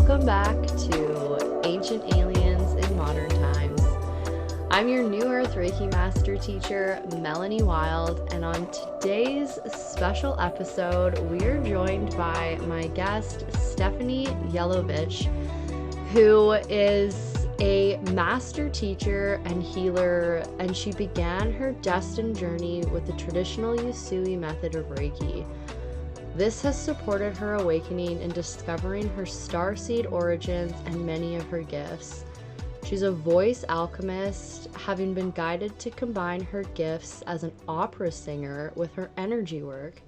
Welcome back to Ancient Aliens in Modern Times. I'm your New Earth Reiki Master teacher, Melanie Wild, and on today's special episode, we are joined by my guest, Stephanie Yelovich, who is a master teacher and healer, and she began her destined journey with the traditional Usui method of Reiki. This has supported her awakening and discovering her starseed origins and many of her gifts. She's a voice alchemist, having been guided to combine her gifts as an opera singer with her energy work.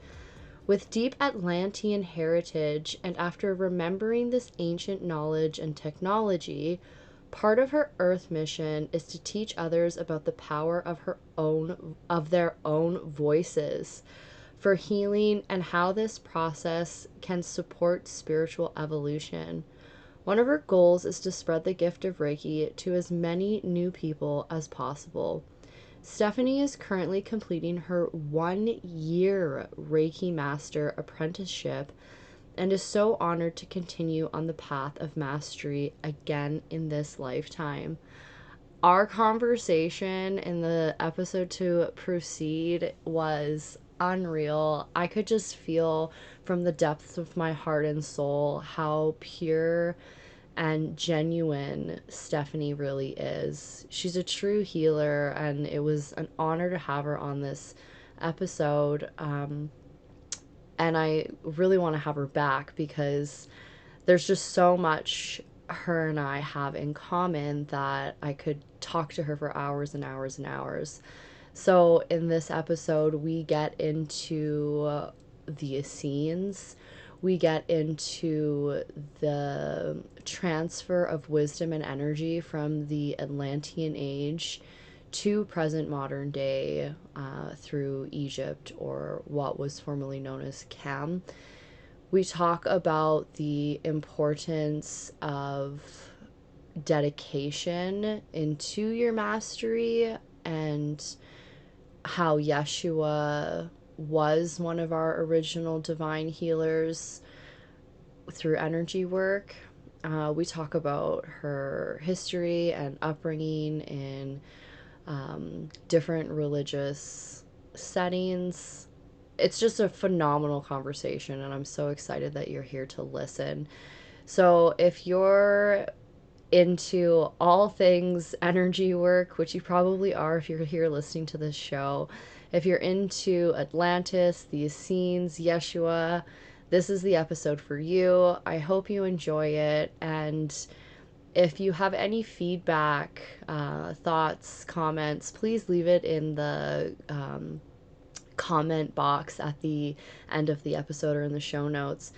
With deep Atlantean heritage, and after remembering this ancient knowledge and technology, part of her Earth mission is to teach others about the power of their own voices for healing and how this process can support spiritual evolution. One of her goals is to spread the gift of Reiki to as many new people as possible. Stephanie is currently completing her 1-year Reiki Master apprenticeship and is so honored to continue on the path of mastery again in this lifetime. Our conversation in the episode to proceed was unreal. I could just feel from the depths of my heart and soul how pure and genuine Stephanie really is. She's a true healer, and it was an honor to have her on this episode. And I really want to have her back because there's just so much her and I have in common that I could talk to her for hours and hours and hours. So in this episode, we get into the Essenes. We get into the transfer of wisdom and energy from the Atlantean age to present modern day through Egypt, or what was formerly known as Cam. We talk about the importance of dedication into your mastery and how Yeshua was one of our original divine healers through energy work. We talk about her history and upbringing in different religious settings. It's just a phenomenal conversation, and I'm so excited that you're here to listen. So if you're into all things energy work, which you probably are if you're here listening to this show, if you're into Atlantis, the Essenes, Yeshua, this is the episode for you. I hope you enjoy it. And if you have any feedback, thoughts, comments, please leave it in the comment box at the end of the episode or in the show notes.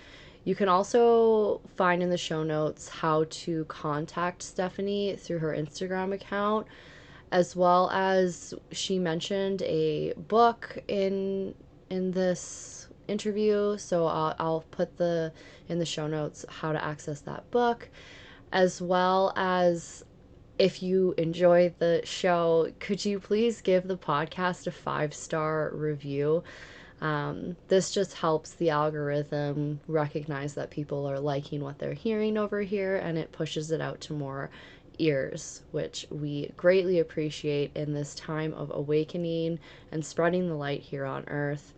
You can also find in the show notes how to contact Stephanie through her Instagram account, as well as she mentioned a book in this interview. So I'll put in the show notes how to access that book, as well as, if you enjoy the show, could you please give the podcast a 5-star review? This just helps the algorithm recognize that people are liking what they're hearing over here, and it pushes it out to more ears, which we greatly appreciate in this time of awakening and spreading the light here on Earth.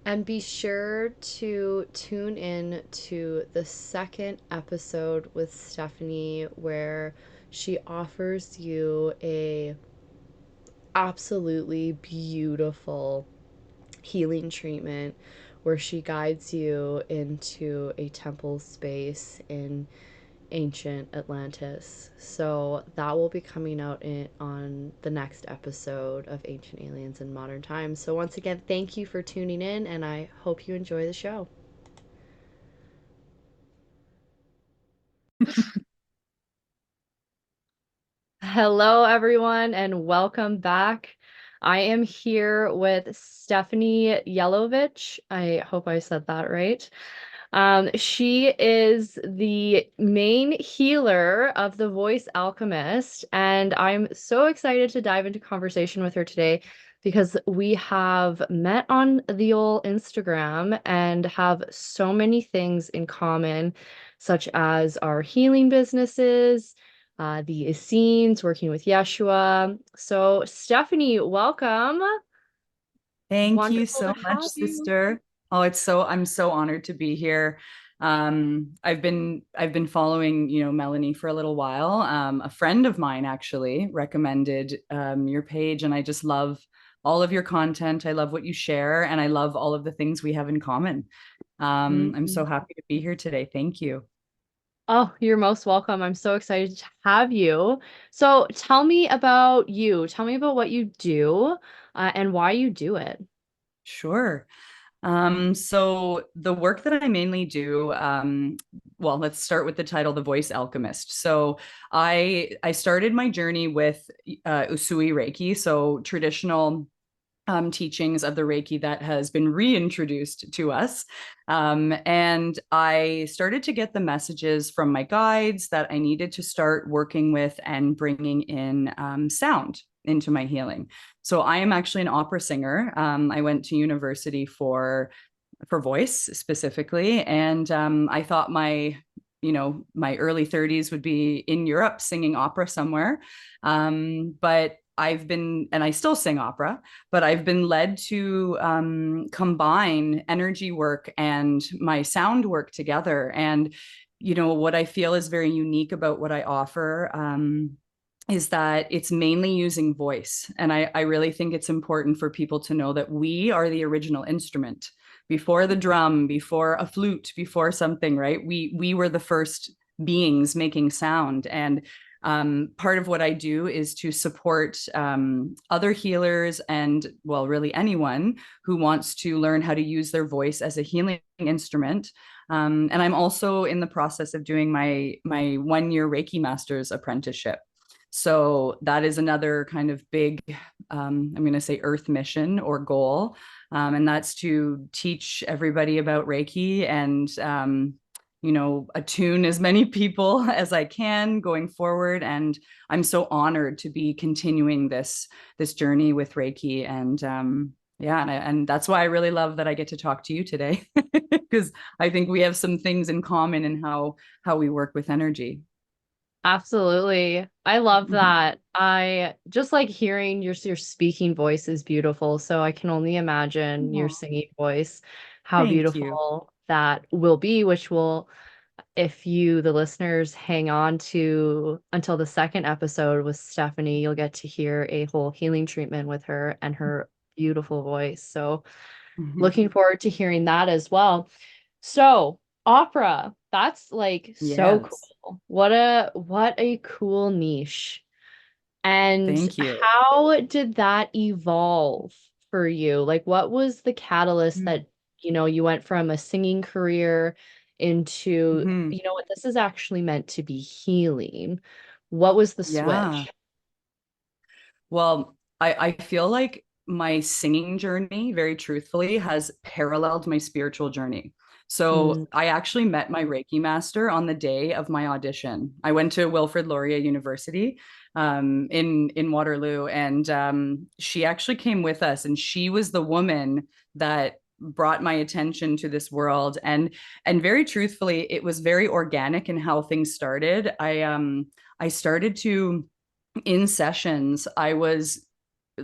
And be sure to tune in to the second episode with Stephanie, where she offers you a absolutely beautiful healing treatment where she guides you into a temple space in ancient Atlantis. So that will be coming out on the next episode of Ancient Aliens in Modern Times. So once again, thank you for tuning in, and I hope you enjoy the show. Hello, everyone, and welcome back. I am here with Stephanie Yelovich. I hope I said that right. She is the main healer of the Voice Alchemist, and I'm so excited to dive into conversation with her today. because we have met on the old Instagram and have so many things in common, such as our healing businesses, the Essenes, working with Yeshua. So, Stephanie, welcome. Thank you Wonderful so to much, have you. sister. I'm so honored to be here. I've been following, Melanie for a little while. A friend of mine actually recommended your page, and I just love all of your content. I love what you share, and I love all of the things we have in common. I'm so Mhm. happy to be here today. Thank you. Oh, you're most welcome. I'm so excited to have you. So, tell me about you. Tell me about what you do, and why you do it. Sure. So the work that I mainly do, well, let's start with the title, The Voice Alchemist. So I started my journey with Usui Reiki, so traditional teachings of the Reiki that has been reintroduced to us. And I started to get the messages from my guides that I needed to start working with and bringing in sound into my healing. So I am actually an opera singer. I went to university for voice specifically, and I thought my early 30s would be in Europe singing opera somewhere. But I've been, and I still sing opera, but I've been led to combine energy work and my sound work together. And, what I feel is very unique about what I offer is that it's mainly using voice. And I really think it's important for people to know that we are the original instrument. Before the drum, before a flute, before something, right? We were the first beings making sound. And part of what I do is to support other healers and, well, really anyone who wants to learn how to use their voice as a healing instrument. And I'm also in the process of doing my 1 year Reiki Master's apprenticeship. So that is another kind of big, I'm going to say, earth mission or goal. And that's to teach everybody about Reiki and attune as many people as I can going forward. And I'm so honored to be continuing this journey with Reiki. And yeah, and that's why I really love that I get to talk to you today, because I think we have some things in common in how we work with energy. Absolutely. I love that. I just like hearing your speaking voice is beautiful. So I can only imagine your Aw, singing voice, how thank you. beautiful that will be, which will, if you, the listeners, hang on to until the second episode with Stephanie, you'll get to hear a whole healing treatment with her and her beautiful voice. So looking forward to hearing that as well. So, opera, that's like so Yes, cool. What a cool niche. And thank you. how did that evolve for you? Like what was the catalyst that, you went from a singing career into, Mm-hmm. what, this is actually meant to be healing. What was the Yeah. switch? Well, I feel like my singing journey, very truthfully, has paralleled my spiritual journey. Mm, So I actually met my Reiki master on the day of my audition. I went to Wilfrid Laurier University in Waterloo, and she actually came with us, and she was the woman that brought my attention to this world. And very truthfully, it was very organic in how things started. I started to in sessions, I was,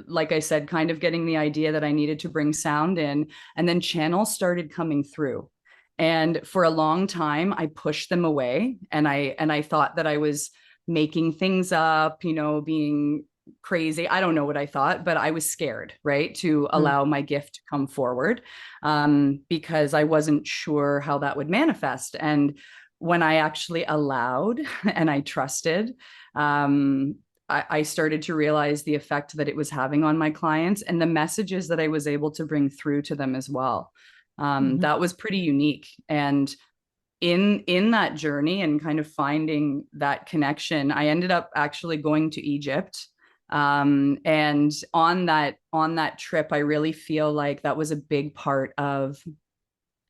like I said, kind of getting the idea that I needed to bring sound in, and then channels started coming through. And for a long time, I pushed them away, and I thought that I was making things up, being crazy. I don't know what I thought, but I was scared, right, to mm, allow my gift to come forward, because I wasn't sure how that would manifest. And when I actually allowed and I trusted, um, I started to realize the effect that it was having on my clients and the messages that I was able to bring through to them as well. mhm, That was pretty unique. And in that journey and kind of finding that connection, I ended up actually going to Egypt. And on that trip, I really feel like that was a big part of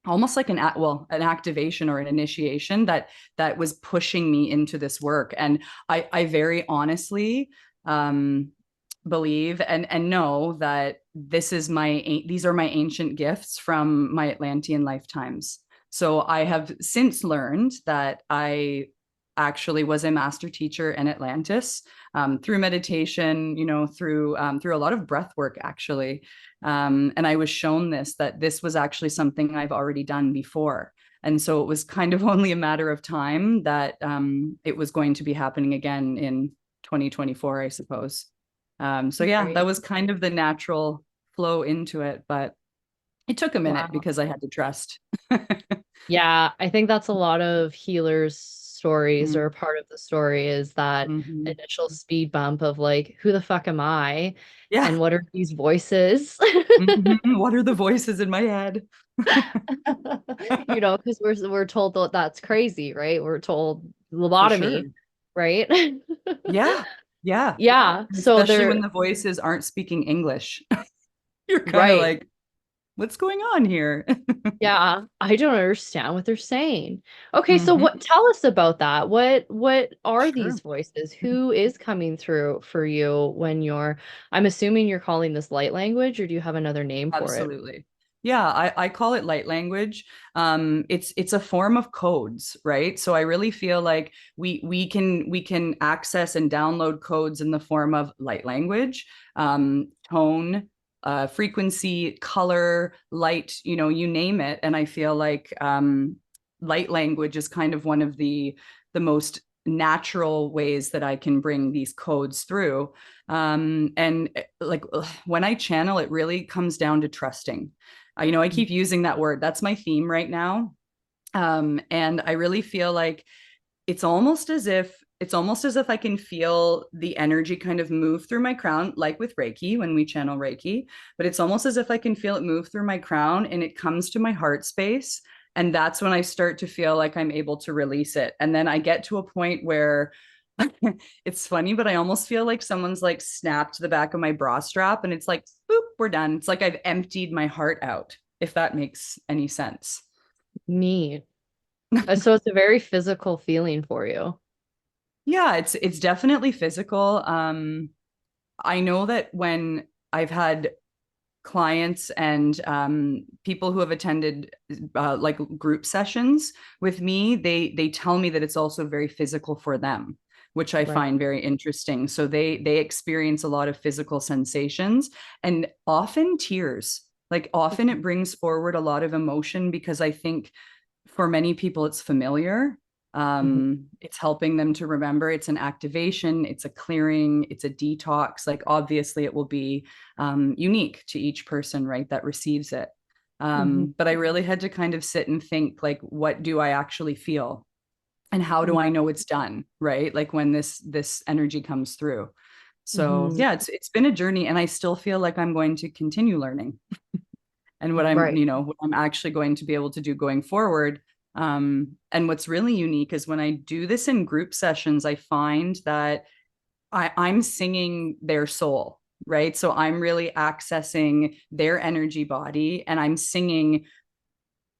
almost like an activation or an initiation that was pushing me into this work. And I very honestly, um believe and know that these are my ancient gifts from my Atlantean lifetimes. So I have since learned that I actually was a master teacher in Atlantis, through meditation, through a lot of breath work, actually. And I was shown that this was actually something I've already done before. And so it was kind of only a matter of time that it was going to be happening again in 2024, I suppose. So yeah, that Right. was kind of the natural flow into it, but it took a minute Wow. because I had to trust. Yeah, I think that's a lot of healers' stories, or Mm-hmm. part of the story is that Mm-hmm. initial speed bump of like, who the fuck am I? Yeah. And what are these voices? Mm-hmm. What are the voices in my head? Because we're told that that's crazy, right? We're told For sure. lobotomy, right? Yeah. Yeah. Yeah. And So especially when they're the voices aren't speaking English. You're kind of right. like, what's going on here? Yeah, I don't understand what they're saying. Okay, so Hmm. what tell us about that. What are these Sure. voices? Who is coming through for you when I'm assuming you're calling this light language, or do you have another name for it? Absolutely. Yeah, I call it light language. It's a form of codes, right? So I really feel like we can access and download codes in the form of light language, tone, frequency, color, light, you name it. And I feel like light language is kind of one of the most natural ways that I can bring these codes through. And like when I channel, it really comes down to trusting. I keep using that word. That's my theme right now. And I really feel like it's almost as if I can feel the energy kind of move through my crown, like with Reiki when we channel Reiki. But it's almost as if I can feel it move through my crown and it comes to my heart space. And that's when I start to feel like I'm able to release it. And then I get to a point where it's funny, but I almost feel like someone's like snapped the back of my bra strap and it's like, boop, we're done. It's like I've emptied my heart out, if that makes any sense. Me. So it's a very physical feeling for you. Yeah, it's definitely physical. I know that when I've had clients and people who have attended like group sessions with me, they tell me that it's also very physical for them, which I Right. find very interesting. So they experience a lot of physical sensations and often tears. Like often it brings forward a lot of emotion because I think for many people it's familiar. Mhm. It's helping them to remember. It's an activation, it's a clearing, it's a detox. Like obviously it will be unique to each person, right, that receives it. Mhm. But I really had to kind of sit and think, like, what do I actually feel and how do I know it's done, right, like when this energy comes through. So Mhm. yeah, it's been a journey and I still feel like I'm going to continue learning, and Right. what I'm actually going to be able to do going forward. And what's really unique is when I do this in group sessions, I find that I'm singing their soul, right? So I'm really accessing their energy body and I'm singing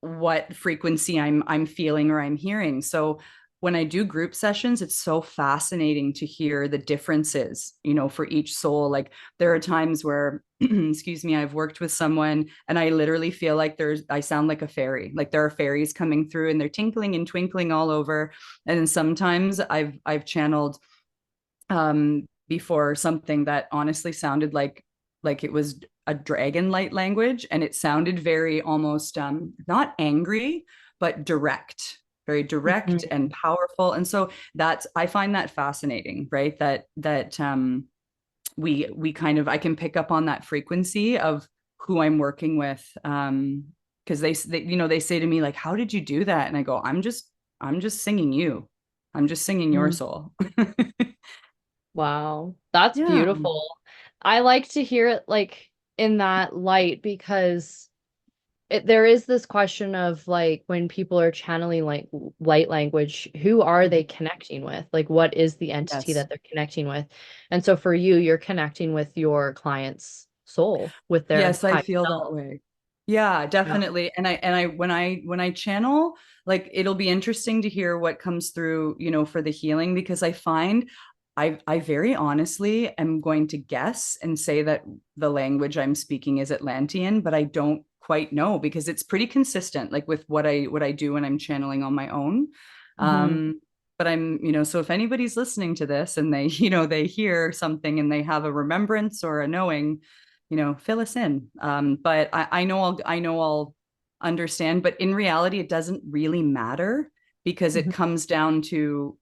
what frequency I'm feeling or I'm hearing. So when I do group sessions, it's so fascinating to hear the differences, for each soul. Like there are times where, excuse me, I've worked with someone and I literally feel like I sound like a fairy. Like there are fairies coming through and they're tinkling and twinkling all over. And then sometimes I've channeled before something that honestly sounded like it was a dragon light language, and it sounded very almost not angry but direct, very direct Mhm. and powerful. And so that's, I find that fascinating, right, that we kind of, I can pick up on that frequency of who I'm working with, because they say to me like, how did you do that? And I go, I'm just singing you, I'm just singing your Mhm. soul. Wow, that's Yeah. beautiful. I like to hear it like in that light because there is this question of like when people are channeling like light language, who are they Mhm. connecting with? Like, what is the entity Yes. that they're connecting with? And so for you, you're connecting with your client's soul, with their Yes, I high feel that self. way. Yeah, Yeah. definitely. And I when I channel, like it'll be interesting to hear what comes through, for the healing, because I find I very honestly am going to guess and say that the language I'm speaking is Atlantean, but I don't quite know because it's pretty consistent, like with what I do when I'm channeling on my own. Mm-hmm. But I'm, so if anybody's listening to this and they, they hear something and they have a remembrance or a knowing, fill us in. But I know I'll understand, but in reality, it doesn't really matter because it Mm-hmm. comes down to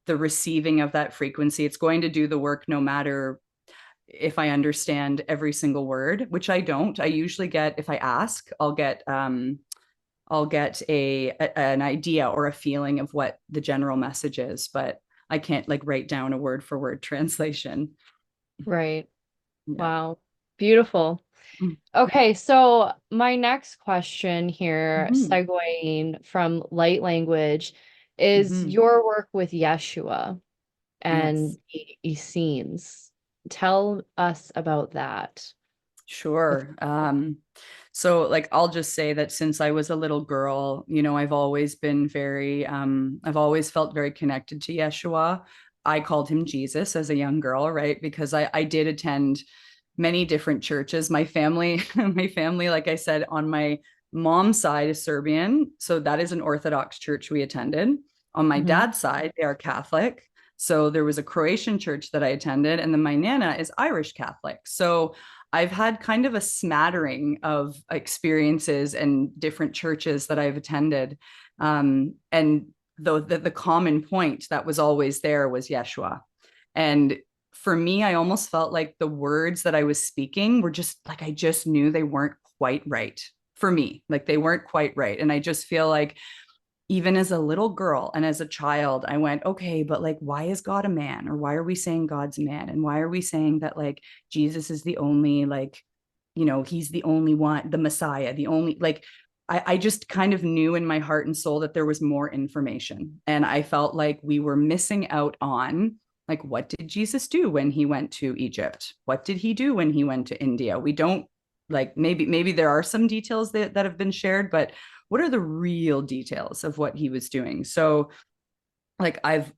the receiving of that frequency. It's going to do the work no matter if I understand every single word, which I don't. I usually get, if I ask, I'll get an idea or a feeling of what the general message is, but I can't like write down a word for word translation. Right. Yeah. Wow. Beautiful. Okay, so my next question here, Mm-hmm. segueing from light language, is Mm-hmm. your work with Yeshua Yes. and the Essenes. Tell us about that. Sure. So like I'll just say that since I was a little girl, I've always been I've always felt very connected to Yeshua. I called him Jesus as a young girl, right? Because I did attend many different churches. My family, like I said, on my mom's side is Serbian. So that is an Orthodox church we attended. On my Hmm. dad's side, they are Catholic. So there was a Croatian church that I attended, and then my nana is Irish Catholic. So I've had kind of a smattering of experiences and different churches that I've attended. And the common point that was always there was Yeshua. And for me, I almost felt like the words that I was speaking were just like, I just knew they weren't quite right for me. Like they weren't quite right. And I just feel like even as a little girl and as a child, I went, okay, but like, why is God a man? Or why are we saying God's a man? And why are we saying that like Jesus is the only, like, he's the only one, the Messiah, the only, like, I just kind of knew in my heart and soul that there was more information. And I felt like we were missing out on, like, what did Jesus do when he went to Egypt? What did he do when he went to India? We don't, like, maybe there are some details that have been shared, but what are the real details of what he was doing? So like I've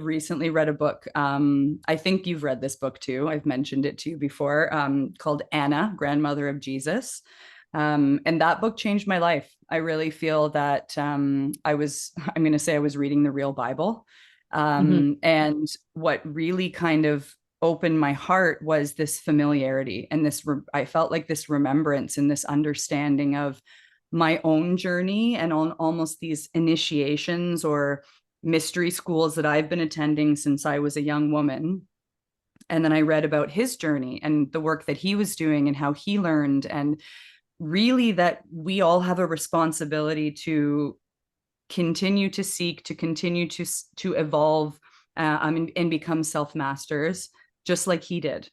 recently read a book. I think you've read this book too. I've mentioned it to you before, called Anna, Grandmother of Jesus. And that book changed my life. I really feel that I'm going to say I was reading the real Bible. Hmm. And what really kind of opened my heart was this familiarity and I felt like this remembrance and this understanding of my own journey and on almost these initiations or mystery schools that I've been attending since I was a young woman. And then I read about his journey and the work that he was doing and how he learned, and really that we all have a responsibility to continue to seek, to continue to evolve, and become self-masters, just like he did.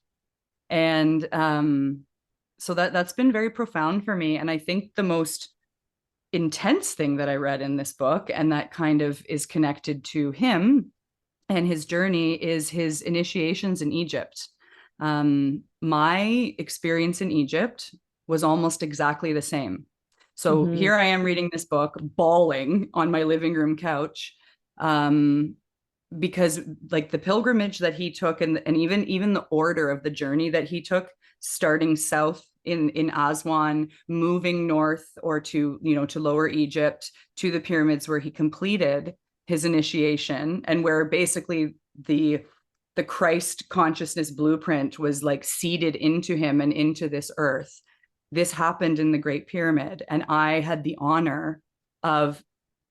And so that's been very profound for me. And I think the most intense thing that I read in this book, and that kind of is connected to him and his journey, is his initiations in Egypt. My experience in Egypt was almost exactly the same. So Hmm. here I am reading this book, bawling on my living room couch, um, because like the pilgrimage that he took, and even the order of the journey that he took, starting south in Aswan, moving north or to lower Egypt to the pyramids where he completed his initiation, and where basically the Christ consciousness blueprint was like seeded into him and into this earth. This happened in the Great Pyramid, and I had the honor of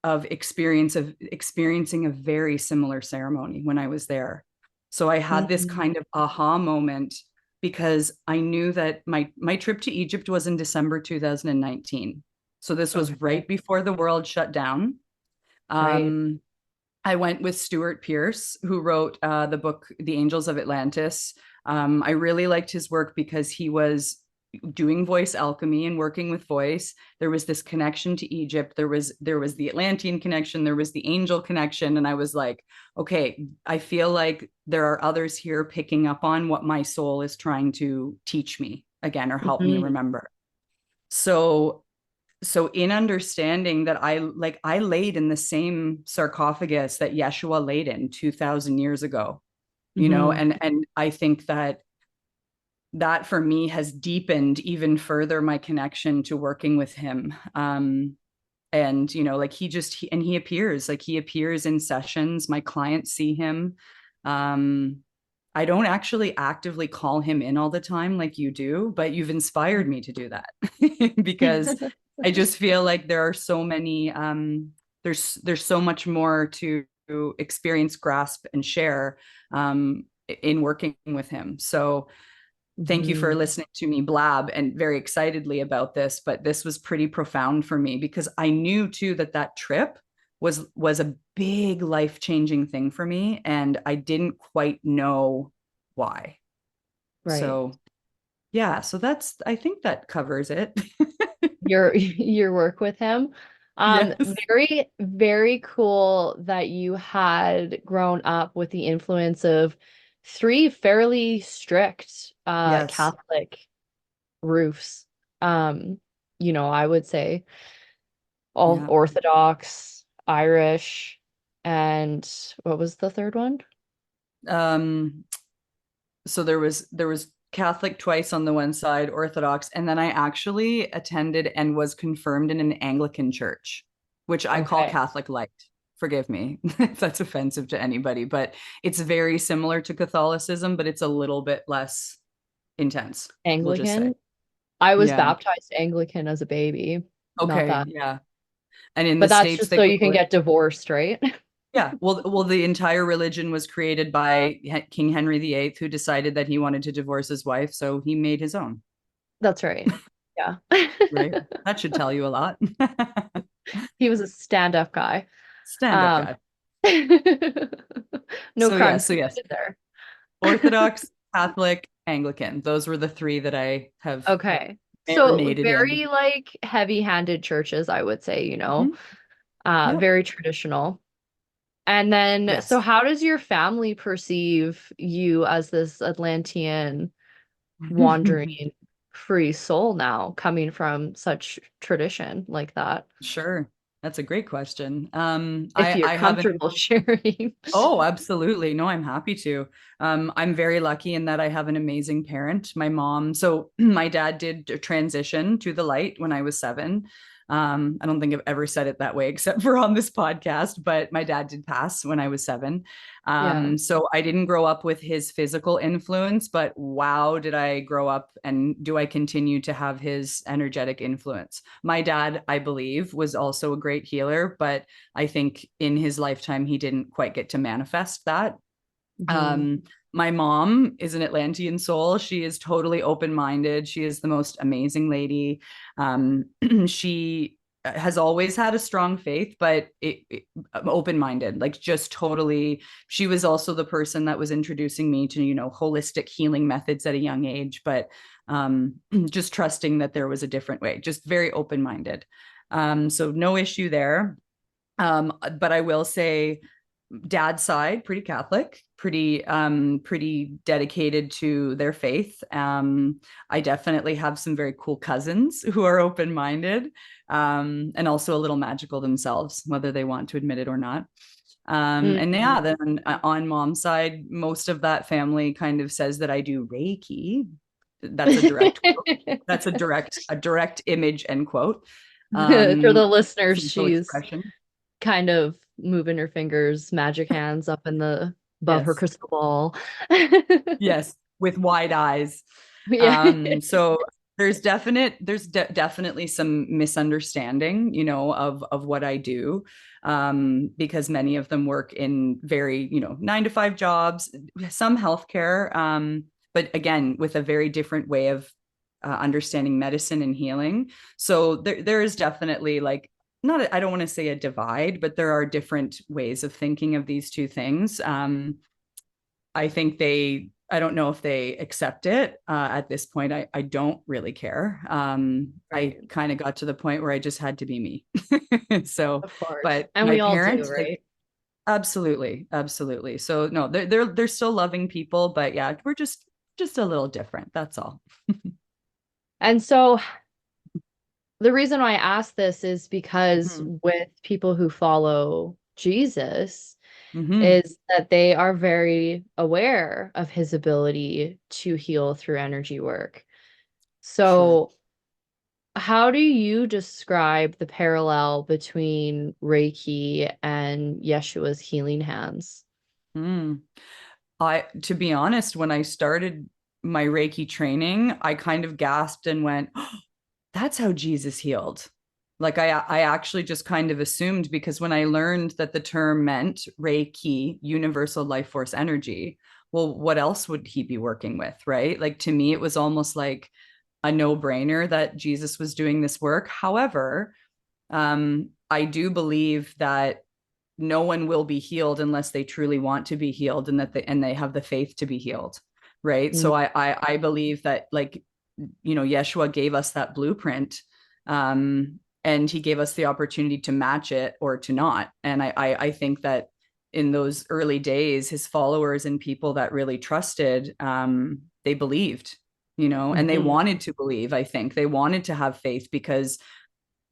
experiencing a very similar ceremony when I was there. So I had this Hmm. kind of aha moment because I knew that my trip to Egypt was in December 2019. So this was Okay. right before the world shut down. Right. Um, I went with Stuart Pearce, who wrote the book The Angels of Atlantis. I really liked his work because he was doing voice alchemy and working with voice. There was this connection to Egypt. There was the Atlantean connection. There was the angel connection, and I was like, okay, I feel like there are others here picking up on what my soul is trying to teach me again or help me Hmm. remember. So so in understanding that I laid in the same sarcophagus that Yeshua laid in 2000 years ago, Mm-hmm. and I think that for me has deepened even further my connection to working with him. And like he appears, in sessions. My clients see him. I don't actually actively call him in all the time like you do, but you've inspired me to do that because I just feel like there are so many there's so much more to experience, grasp, and share in working with him. So thank you for Mm-hmm. listening to me blab and very excitedly about this, but this was pretty profound for me because I knew too that trip was a big life-changing thing for me, and I didn't quite know why. Right. So yeah, so I think that covers it. Your work with him. Yes. Very, very cool that you had grown up with the influence of three fairly strict Yes. Catholic roofs. Um, I would say all Yeah. Orthodox, Irish, and what was the third one? Um so there was Catholic twice on the one side, Orthodox, and then I actually attended and was confirmed in an Anglican church, which I call Okay. Catholic light. Forgive me if that's offensive to anybody, but it's very similar to Catholicism, but it's a little bit less intense, we'll just say. Anglican. I was Yeah. baptized Anglican as a baby. Not Okay. that. Yeah. And in the But that's States, just they so go you can with, get divorced, right? yeah. Well, the entire religion was created by King Henry VIII, who decided that he wanted to divorce his wife. So he made his own. That's right. Yeah. Right. That should tell you a lot. He was a stand-up guy. Stand-up Um, guy. no crimes So yes, committed there. Orthodox, Catholic, Anglican. Those were the three that I have Okay. So marinated in. very like heavy-handed churches, I would say, Mhm. Yep. very traditional. And then, so Yes. how does your family perceive you as this Atlantean wandering free soul now, coming from such tradition like that? Sure. That's a great question. If you're I haven't. comfortable sharing. Oh, absolutely. No, I'm happy to. I'm very lucky in that I have an amazing parent. My mom, so my dad did transition to the light when I was 7. I don't think I've ever said it that way except for on this podcast, but my dad did pass when I was 7. Yeah. So I didn't grow up with his physical influence, but wow, did I grow up and do I continue to have his energetic influence? My dad, I believe, was also a great healer, but I think in his lifetime, he didn't quite get to manifest that. Mhm. Um, my mom is an Atlantean soul. She is totally open minded. She is the most amazing lady. She has always had a strong faith, but open minded, like just totally. She was also the person that was introducing me to, holistic healing methods at a young age, but just trusting that there was a different way, just very open minded. So no issue there. But I will say, dad's side, pretty Catholic, pretty dedicated to their faith. I definitely have some very cool cousins who are open-minded, and also a little magical themselves, whether they want to admit it or not. And Mhm. yeah, then on mom's side, most of that family kind of says that I do Reiki. That's a direct quote. That's a direct image end quote. For the listeners, Facial she's expression. kind of moving her fingers, magic hands up in the above her Yes. crystal ball. Yes, with wide eyes. Yeah. So definitely some misunderstanding, of what I do, because many of them work in very, 9 to 5 jobs, some healthcare, but again, with a very different way of understanding medicine and healing. So there is definitely like, not, I don't want to say a divide, but there are different ways of thinking of these two things. I think I don't know if they accept it at this point. I don't really care. I Right. kind of got to the point where I just had to be me. So, Of course. but And my we all do, parents, like, right? absolutely, absolutely. So no, they're still loving people, but yeah, we're just a little different. That's all. And so the reason why I ask this is because Mm-hmm. with people who follow Jesus, Mm-hmm. is that they are very aware of his ability to heal through energy work. True. So, how do you describe the parallel between Reiki and Yeshua's healing hands? Mm. To be honest, when I started my Reiki training, I kind of gasped and went, oh, that's how Jesus healed. Like I actually just kind of assumed, because when I learned that the term meant Reiki, universal life force energy, well, what else would he be working with, right? Like to me, it was almost like a no-brainer that Jesus was doing this work. However, I do believe that no one will be healed unless they truly want to be healed, and that they have the faith to be healed, right? So Mm, I believe that, like, Yeshua gave us that blueprint, and he gave us the opportunity to match it or to not. And I think that in those early days, his followers and people that really trusted, they believed, and they mhm. wanted to believe. I think they wanted to have faith because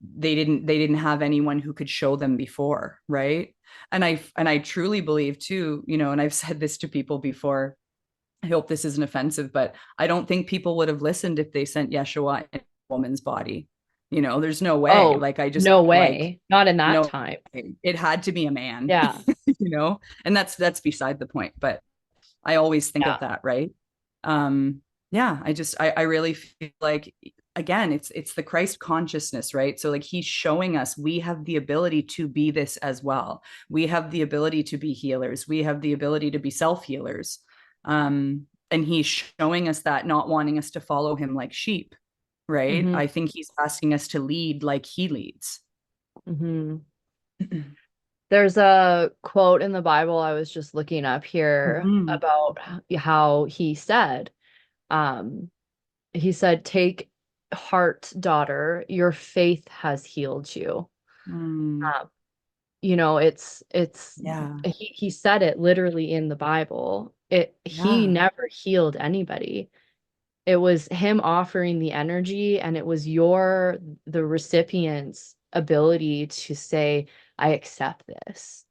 they didn't have anyone who could show them before, right? And I truly believe too, and I've said this to people before, I hope this isn't offensive, but I don't think people would have listened if they sent Yeshua in a woman's body. There's no way. Oh, Like, I just no feel like, way. Not in that no, time. it had to be a man, Yeah. and that's beside the point. But I always think Yeah. of that, right? Yeah, I really feel like, again, it's the Christ consciousness, right? So like he's showing us we have the ability to be this as well. We have the ability to be healers. We have the ability to be self-healers. And he's showing us that, not wanting us to follow him like sheep, right? Hmm. I think he's asking us to lead like he leads. Hmm. There's a quote in the Bible I was just looking up here Mm-hmm. about how um, he said, "Take heart, daughter, your faith has healed you." Mm, Um, it's yeah. he said it literally in the Bible. He Yeah. never healed anybody. It was him offering the energy, and it was the recipient's ability to say, "I accept this,"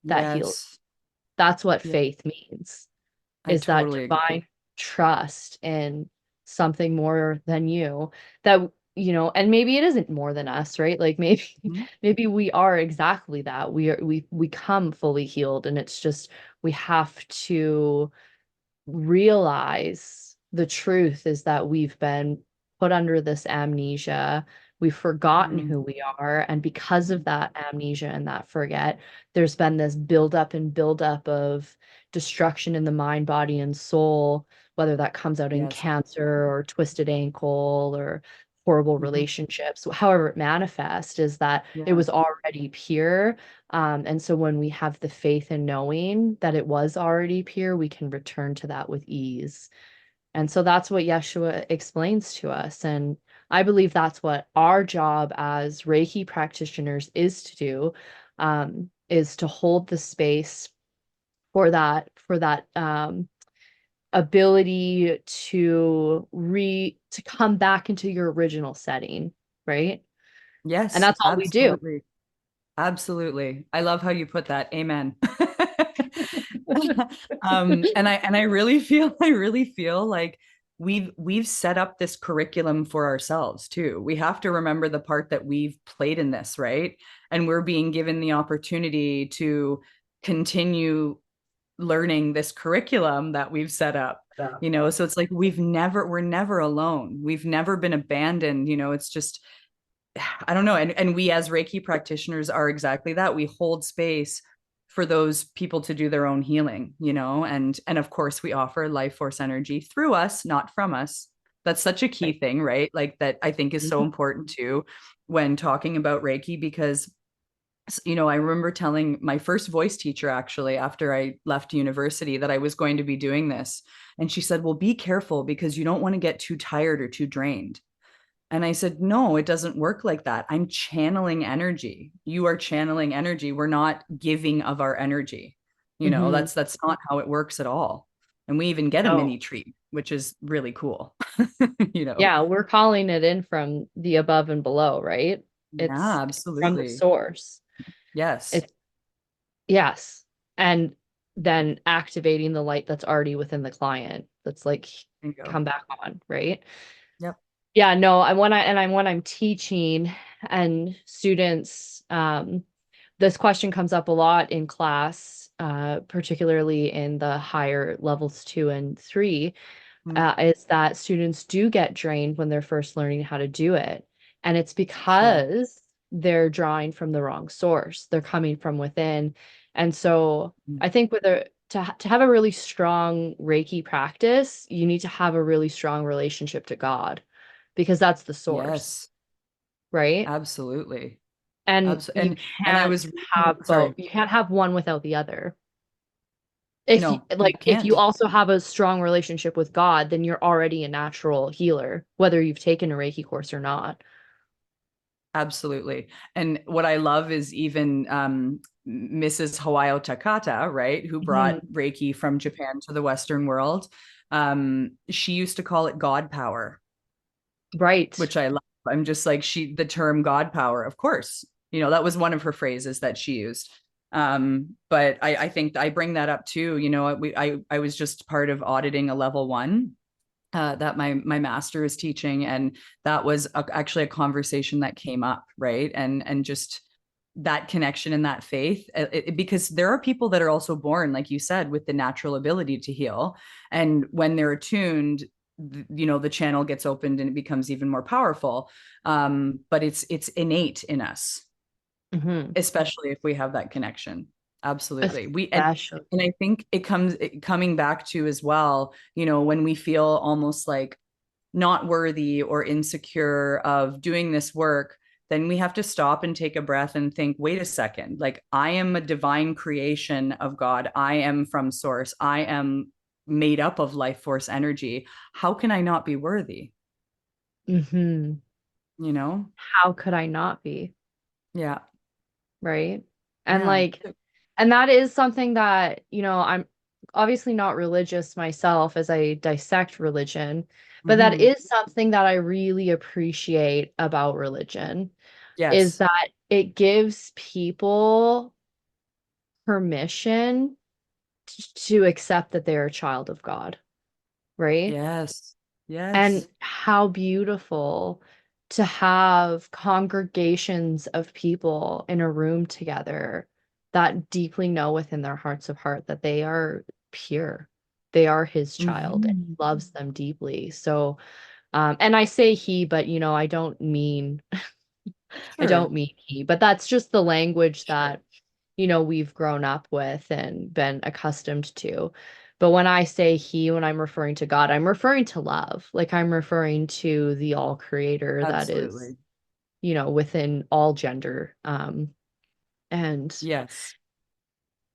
that healed. Yes. That's what Yeah. faith means, I is that totally agree. divine trust in something more than you, that and maybe it isn't more than us, right? Like maybe Mhm. maybe we are exactly that. We come fully healed, and it's just we have to realize the truth is that we've been put under this amnesia. We've forgotten Mhm. who we are. And because of that amnesia and that forget, there's been this buildup of destruction in the mind, body, and soul, whether that comes out in Yes. cancer or twisted ankle or horrible Mhm. relationships. However it manifests is that it Yeah. was already pure, and so when we have the faith in knowing that it was already pure, we can return to that with ease. And so that's what Yeshua explains to us. And I believe that's what our job as Reiki practitioners is to do, is to hold the space for that ability to come back into your original setting, right? And Yes, that's all we do. absolutely. Absolutely. I love how you put that. Amen. And I really feel like we've set up this curriculum for ourselves too. We have to remember the part that we've played in this, right? And we're being given the opportunity to continue learning this curriculum that we've set up. Yeah. So it's like we're never alone. We've never been abandoned. It's just, I don't know. And we as Reiki practitioners are exactly that. We hold space for those people to do their own healing, and of course we offer life force energy through us, not from us. That's such a key Right. thing, right? Like that I think is so Mhm. important too when talking about Reiki, because I remember telling my first voice teacher, actually, after I left university, that I was going to be doing this. And she said, well, be careful because you don't want to get too tired or too drained. And I said, no, it doesn't work like that. I'm channeling energy. You are channeling energy. We're not giving of our energy. Mhm. That's not how it works at all. And we even get a mini No. treat. which is really cool. you know? Yeah, we're calling it in from the above and below, right? Yeah, It's from the absolutely. source. Yes. It's yes. And then activating the light that's already within the client that's like There you go. come back on, right? Yep. Yeah, no, when I'm teaching and students, this question comes up a lot in class, particularly in the higher levels 2 and 3, Mm, is that students do get drained when they're first learning how to do it. And it's sure. because they're drawing from the wrong source. They're coming from within. And so Mm, I think to have a really strong Reiki practice, you need to have a really strong relationship to God because that's the source, yes, right? absolutely. And you And I can't was reading, have both. sorry. You can't have one without the other. If you No, you like if you can't. also have a strong relationship with God, then you're already a natural healer, whether you've taken a Reiki course or not. Absolutely. And what I love is even Mrs. Hawayo Takata, right, who brought Mhm. Reiki from Japan to the Western world. She used to call it God power, Right. which I love. I'm just like, the term God power, of course, that was one of her phrases that she used. But I think I bring that up too. I was just part of auditing a level one that my master is teaching, and that was actually a conversation that came up, right? And just that connection and that faith, because there are people that are also born, like you said, with the natural ability to heal, and when they're attuned, the channel gets opened and it becomes even more powerful. But it's innate in us, Hmm. especially if we have that connection. Absolutely. We Especially. and I think coming back to as well, when we feel almost like not worthy or insecure of doing this work, then we have to stop and take a breath and think, wait a second, like I am a divine creation of God. I am from source. I am made up of life force energy. How can I not be worthy? Hmm. You know? How could I not be? Yeah. Right. And Yeah. like, and that is something that, I'm obviously not religious myself as I dissect religion, but that Mm-hmm. is something that I really appreciate about religion is Yes. that it gives people permission to accept that they're a child of God, right? Yes. And Yes. how beautiful to have congregations of people in a room together that deeply know within their hearts of heart that they are pure. They are his child and he Mm-hmm. loves them deeply. So, and I say he, but I don't mean I don't Sure. mean he, but that's just the language Sure. that we've grown up with and been accustomed to. But when I say he, when I'm referring to God, I'm referring to love. Like I'm referring to the all creator that is, Absolutely. within all gender. And Yes.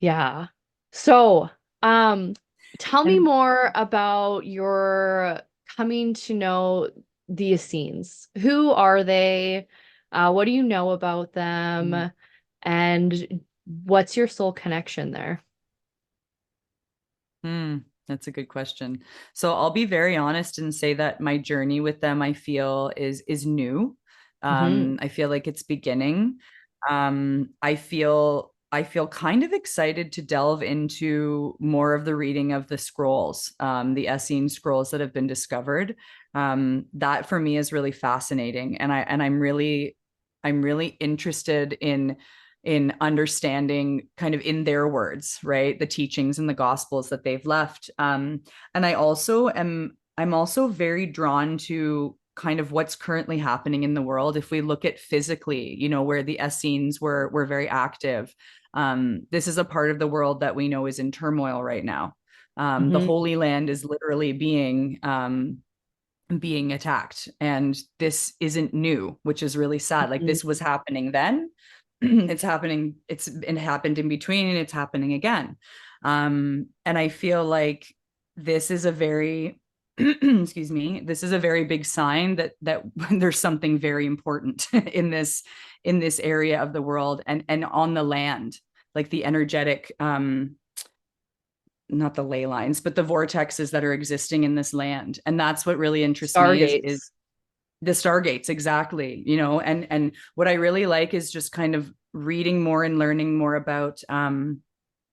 yeah. So, um, tell me And more about your coming to know the Essenes. Who are they? What do you know about mm, them? And what's your soul connection there? that's a good question. So I'll be very honest and say that my journey with them, I feel, is new. Hmm. I feel like it's beginning. I feel kind of excited to delve into more of the reading of the scrolls, the Essene scrolls that have been discovered. That for me is really fascinating, and I'm really interested in understanding kind of in their words, right? The teachings and the gospels that they've left. And I'm also very drawn to kind of what's currently happening in the world. If we look at physically, where the Essenes were very active, this is a part of the world that we know is in turmoil right now. The Hmm. Holy Land is literally being attacked, and this isn't new, which is really sad. Like this was happening then, it's happening, it happened in between, and it's happening again. And I feel like this is a very excuse me, this is a very big sign that there's something very important in this area of the world, and on the land, like the energetic not the ley lines, but the vortexes that are existing in this land. And that's what really interests me is Stargates. the stargates, exactly. And what I really like is just kind of reading more and learning more about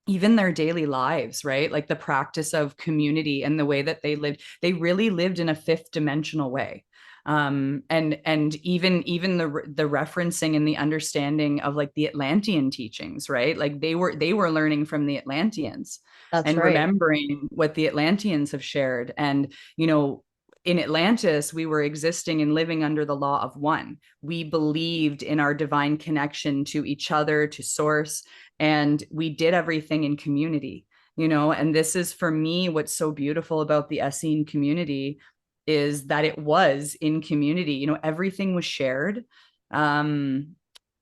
even their daily lives, right? Like the practice of community and the way that they really lived in a fifth dimensional way. And even the referencing and the understanding of like the Atlantean teachings, right? Like they were learning from the Atlanteans That's and right. remembering what the Atlanteans have shared. And in Atlantis, we were existing and living under the law of one. We believed in our divine connection to each other, to source, and we did everything in community. And this is, for me, what's so beautiful about the Essene community is that it was in community. Everything was shared. And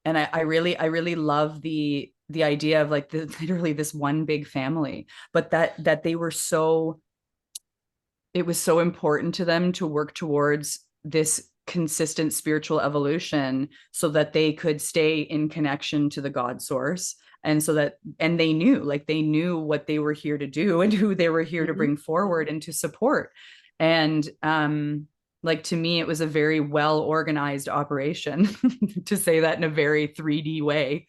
I really love the idea of like literally this one big family, but that they were so, it was so important to them to work towards this consistent spiritual evolution so that they could stay in connection to the God source. And they knew what they were here to do and who they were here to Mhm. bring forward and to support. And like, to me, it was a very well organized operation, to say that in a very 3D way.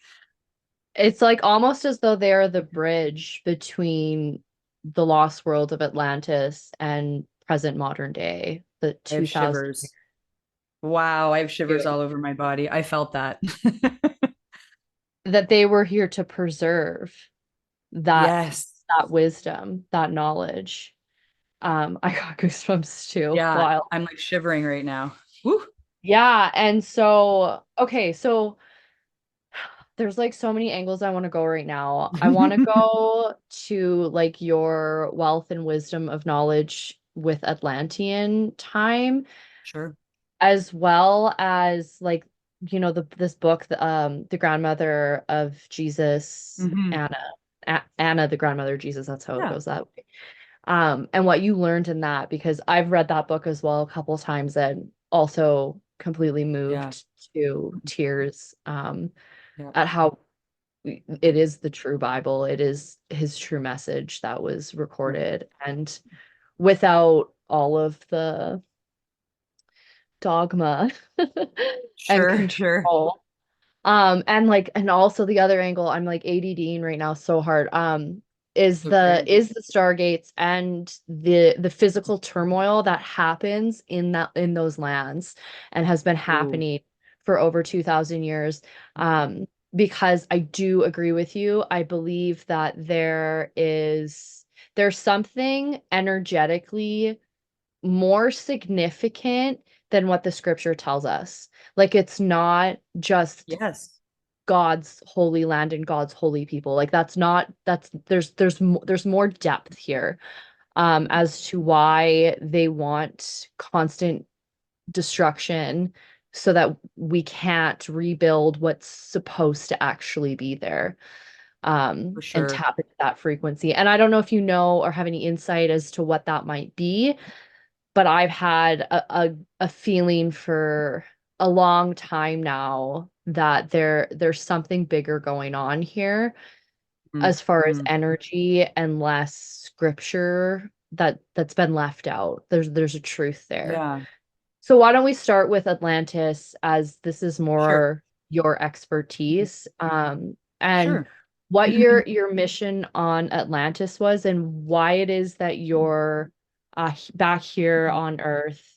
It's like almost as though they're the bridge between the lost world of Atlantis and present modern day, the I have 2000 shivers. Wow, I have shivers years, all over my body. I felt that. that they were here to preserve that Yes. that wisdom, that knowledge. I got goosebumps too. Yeah, Wild. I'm like shivering right now. Woo. Yeah, and so okay, so there's like so many angles I want to go right now. I want to go to like your wealth and wisdom of knowledge with Atlantean time, Sure. as well as like this book, the grandmother of Jesus, Hmm. Anna. Anna, the grandmother of Jesus, that's how it Yeah. goes that way. And what you learned in that, because I've read that book as well a couple times and also completely Yeah. moved to tears Yeah. at how it is the true Bible. It is his true message that was Yeah. recorded, and without all of the dogma and Sure. Sure. control. And also the other angle, I'm like ADDing right now so hard. Is Okay. the Stargates and the physical turmoil that happens in those lands and has been Ooh. happening for over 2000 years. Because I do agree with you. I believe that there's something energetically more significant than what the scripture tells us. Like it's not just Yes. God's holy land and God's holy people. Like that's not that's there's more depth here as to why they want constant destruction so that we can't rebuild what's supposed to actually be there For and sure. tap into that frequency. And I don't know if you know or have any insight as to what that might be, but I've had a feeling for a long time now that there's something bigger going on here as far as Mm-hmm. energy and less scripture that's been left out. There's a truth there. Yeah. So why don't we start with Atlantis, as this is Sure. more your expertise, and Sure. what your mission on Atlantis was and why it is that you're back here on Earth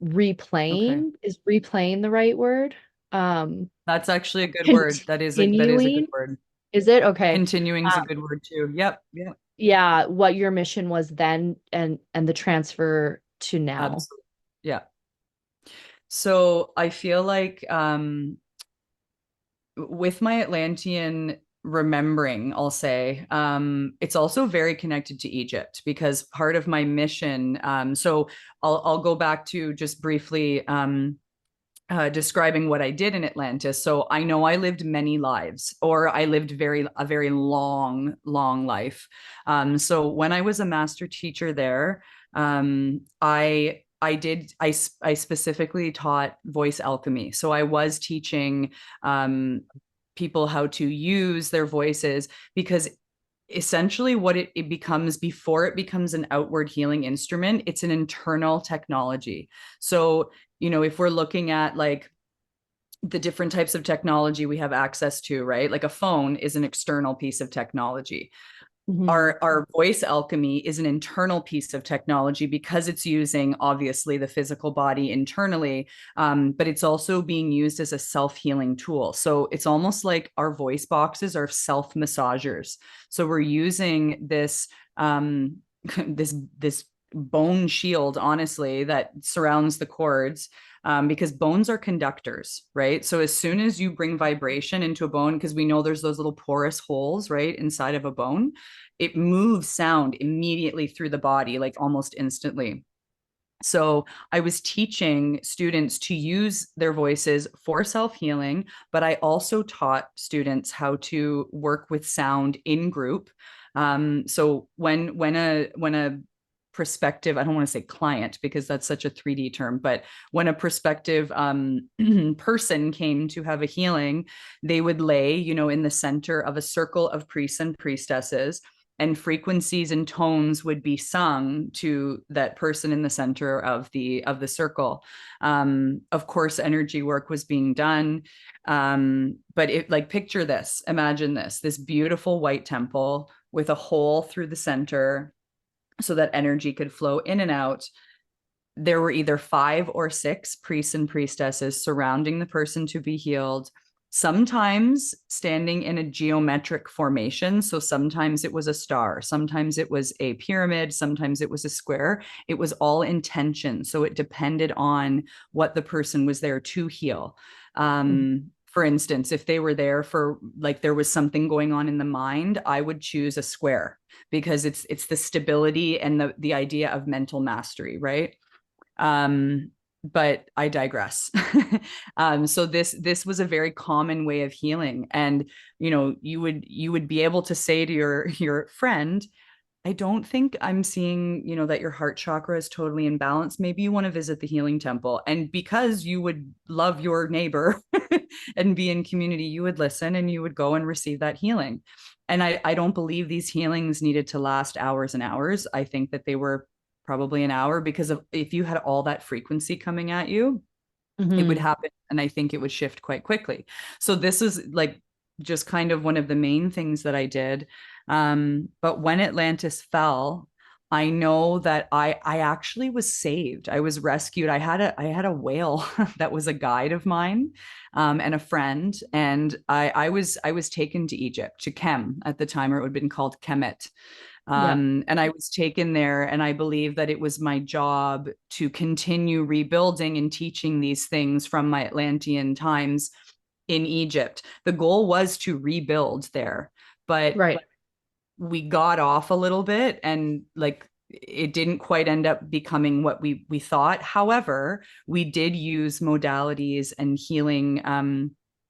Okay. replaying. Is replaying the right word? Um, That's actually a good word. That is a good continuing. word. Is it okay? Continuing is a good word too. Yep. Yep. Yeah, what your mission was then and the transfer to now. Absolutely. Yeah. So I feel like with my Atlantean remembering, I'll say, it's also very connected to Egypt because part of my mission. So I'll go back to just briefly describing what I did in Atlantis. So I know I lived many lives, or I lived a very long, long life. So when I was a master teacher there, I specifically taught voice alchemy. So I was teaching um, people how to use their voices because essentially what it becomes before it becomes an outward healing instrument, it's an internal technology. So, if we're looking at like the different types of technology we have access to, right? Like a phone is an external piece of technology. Mm-hmm. Our voice alchemy is an internal piece of technology because it's using obviously the physical body internally, but it's also being used as a self-healing tool. So it's almost like our voice boxes are self-massagers. So we're using this this bone shield, honestly, that surrounds the cords, because bones are conductors, right? So as soon as you bring vibration into a bone, because we know there's those little porous holes, right, inside of a bone, it moves sound immediately through the body, like almost instantly. So I was teaching students to use their voices for self-healing, but I also taught students how to work with sound in group. So when a prospective, I don't want to say client because that's such a 3D term, but when a prospective person came to have a healing, they would lay, in the center of a circle of priests and priestesses, and frequencies and tones would be sung to that person in the center of the circle. Of course, energy work was being done, but it, like, picture this, imagine this beautiful white temple with a hole through the center so that energy could flow in and out. There were either 5 or 6 priests and priestesses surrounding the person to be healed, sometimes standing in a geometric formation. So sometimes it was a star, sometimes it was a pyramid, sometimes it was a square. It was all intention. So it depended on what the person was there to heal. For instance, if they were there for, like, there was something going on in the mind, I would choose a square because it's the stability and the idea of mental mastery, right? But I digress. So this was a very common way of healing, and you would be able to say to your friend, I don't think I'm seeing, that your heart chakra is totally in balance. Maybe you want to visit the healing temple. And because you would love your neighbor and be in community, you would listen and you would go and receive that healing. And I don't believe these healings needed to last hours and hours. I think that they were probably an hour, because of, if you had all that frequency coming at you, it would Mm-hmm. happen. And I think it would shift quite quickly. So this is like just kind of one of the main things that I did. But when Atlantis fell, I know that I actually was saved. I was rescued. I had a whale that was a guide of mine, and a friend, and I was taken to Egypt, to Kem at the time, or it would have been called Kemet. Yeah. And I was taken there, and I believe that it was my job to continue rebuilding and teaching these things from my Atlantean times in Egypt. The goal was to rebuild there, but Right. we got off a little bit, and like it didn't quite end up becoming what we thought. However, we did use modalities and healing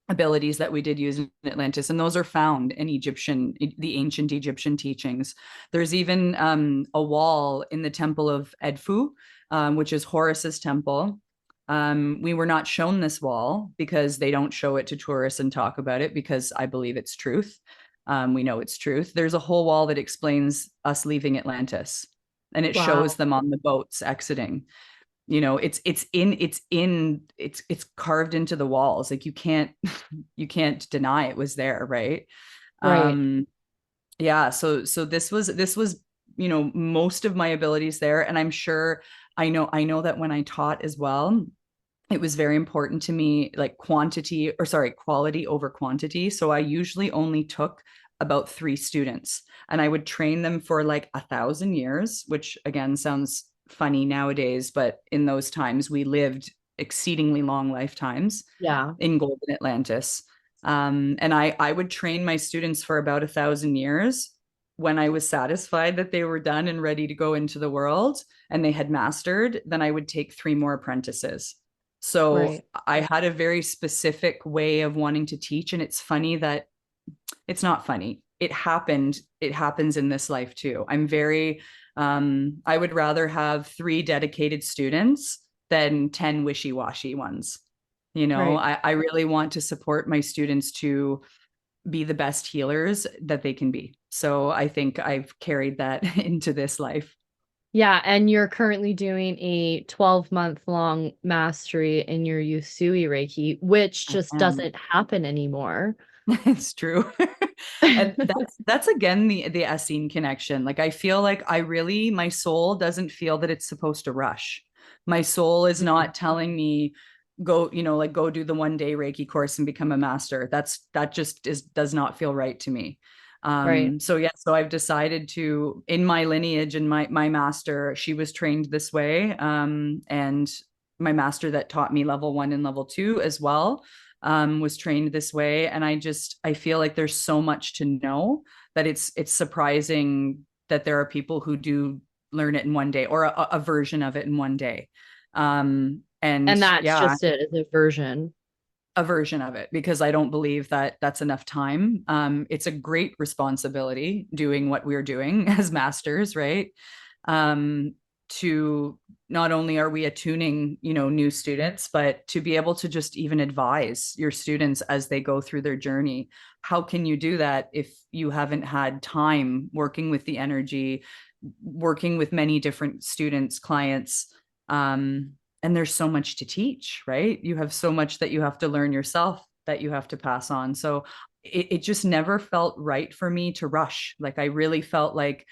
abilities that we did use in Atlantis, and those are found in the ancient Egyptian teachings. There's even a wall in the temple of Edfu, which is Horus's temple. We were not shown this wall because they don't show it to tourists and talk about it, because I believe it's truth. We know it's truth. There's a whole wall that explains us leaving Atlantis, and it shows Wow. them on the boats exiting. It's carved into the walls. Like, you can't deny it was there, right? Right. Yeah, so this was most of my abilities there. And I'm sure, I know that when I taught as well, it was very important to me, like quality over quantity. So I usually only took about 3 students, and I would train them for like 1,000 years, which again sounds funny nowadays, but in those times we lived exceedingly long lifetimes Yeah. in golden Atlantis. And I would train my students for about 1,000 years. When I was satisfied that they were done and ready to go into the world and they had mastered, then I would take 3 more apprentices. So Right. I had a very specific way of wanting to teach. And it's funny that it's not funny. It happened. It happens in this life too. I would rather have 3 dedicated students than 10 wishy-washy ones. Right. I really want to support my students to be the best healers that they can be. So I think I've carried that into this life. Yeah, and you're currently doing a 12-month long mastery in your Usui Reiki, which I just am. doesn't happen anymore. It's true. And that's again the Essene connection. Like I feel like my soul doesn't feel that it's supposed to rush. My soul is Mm. not telling me go, like go do the 1 day Reiki course and become a master. That just does not feel right to me. Right. So yeah, so I've decided to, in my lineage, and my master, she was trained this way. And my master that taught me level 1 and level 2 as well, was trained this way. And I feel like there's so much to know that it's surprising that there are people who do learn it in 1 day, or a version of it in 1 day. And And that's yeah, just it, is a version. a version of it, because I don't believe that that's enough time. It's a great responsibility doing what we're doing as masters, right? Um, to not only are we attuning, new students, but to be able to just even advise your students as they go through their journey. How can you do that if you haven't had time working with the energy, working with many different students, clients? And there's so much to teach, right? You have so much that you have to learn yourself, that you have to pass on. So it just never felt right for me to rush. Like I really felt like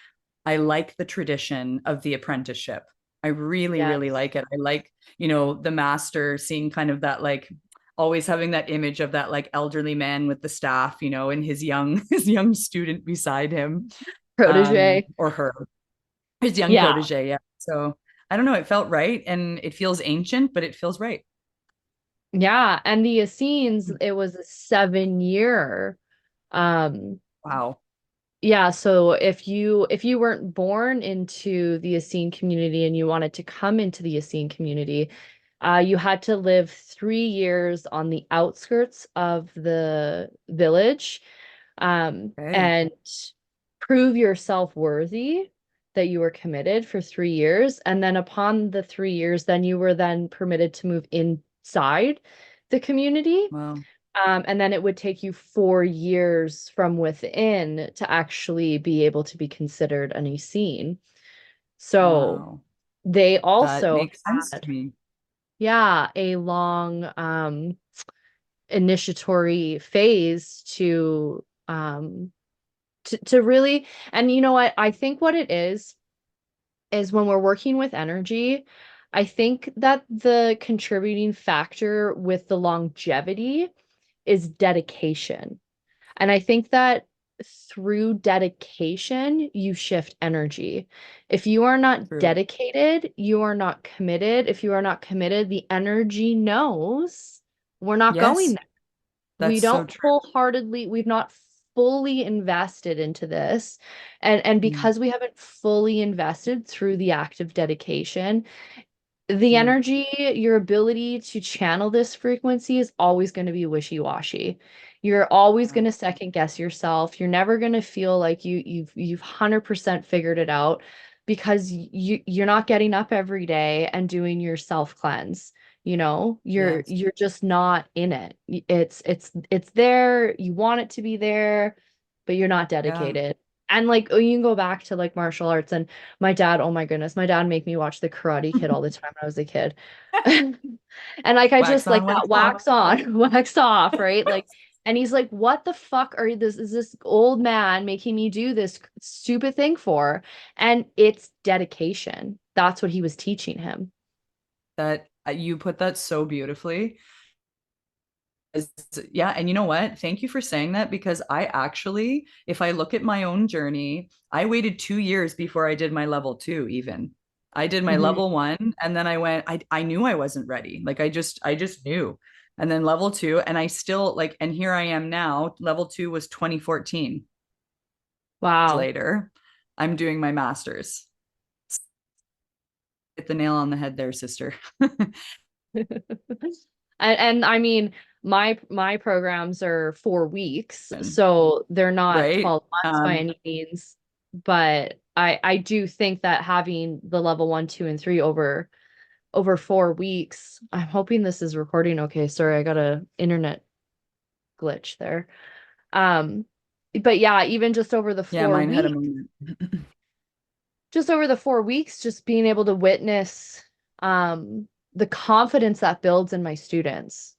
I like the tradition of the apprenticeship. I really, really Yes. like it. I like, the master, seeing kind of that, like, always having that image of that like elderly man with the staff, and his young his young student beside him, Protege. or her, his young Yeah. protege. Yeah. So I don't know. It felt right, and it feels ancient, but it feels right. Yeah. And the Essenes, it was a 7 year. Um, Wow. yeah, so if you weren't born into the Essene community and you wanted to come into the Essene community, you had to live 3 years on the outskirts of the village, Okay. and prove yourself worthy that you were committed for 3 years. And then upon the 3 years, then you were then permitted to move inside the community. Wow. And then it would take you 4 years from within to actually be able to be considered an Essene. So Wow. they That also makes sense had, to me. yeah, a long initiatory phase to really, and you know what? I think what it is when we're working with energy, I think that the contributing factor with the longevity is dedication. And I think that through dedication, you shift energy. If you are not True. dedicated, you are not committed. If you are not committed, the energy knows we're not going Yes, there. We that's so don't true. wholeheartedly, we've not fully invested into this. And Mm, because we haven't fully invested through the act of dedication, the mm, energy, your ability to channel this frequency is always going to be wishy-washy. You're always yeah. going to second guess yourself. You're never going to feel like you've 100% figured it out because you're not getting up every day and doing your self cleanse. You're Yes. you're just not in it. It's there, you want it to be there, but you're not Yeah. dedicated. And like, oh, you can go back to like martial arts, and my dad, oh my goodness, my dad made me watch The Karate Kid all the time when I was a kid. And like I Wax just on, like wax that off. wax on, wax off, right? Like, and he's like, "What the fuck are you, this is this old man making me do this stupid thing for?" And it's dedication. That's what he was teaching him. That you put that so beautifully. Yeah, and you know what? Thank you for saying that, because I actually, if I look at my own journey, I waited 2 years before I did my level 2 even. I did my Mhm. level 1, and then I knew I wasn't ready. Like I just knew. And then level 2, and I still like, and here I am now. Level 2 was 2014. Wow. Later, I'm doing my master's. Hit the nail on the head there, sister. And I mean, my programs are 4 weeks, so they're not Right? 12 months by any means. But I do think that having the level one, two, and three over 4 weeks, I'm hoping this is recording okay. Sorry, I got a internet glitch there. Um, but yeah, even just over the Yeah, four mine had a weeks, moment. just being able to witness the confidence that builds in my students,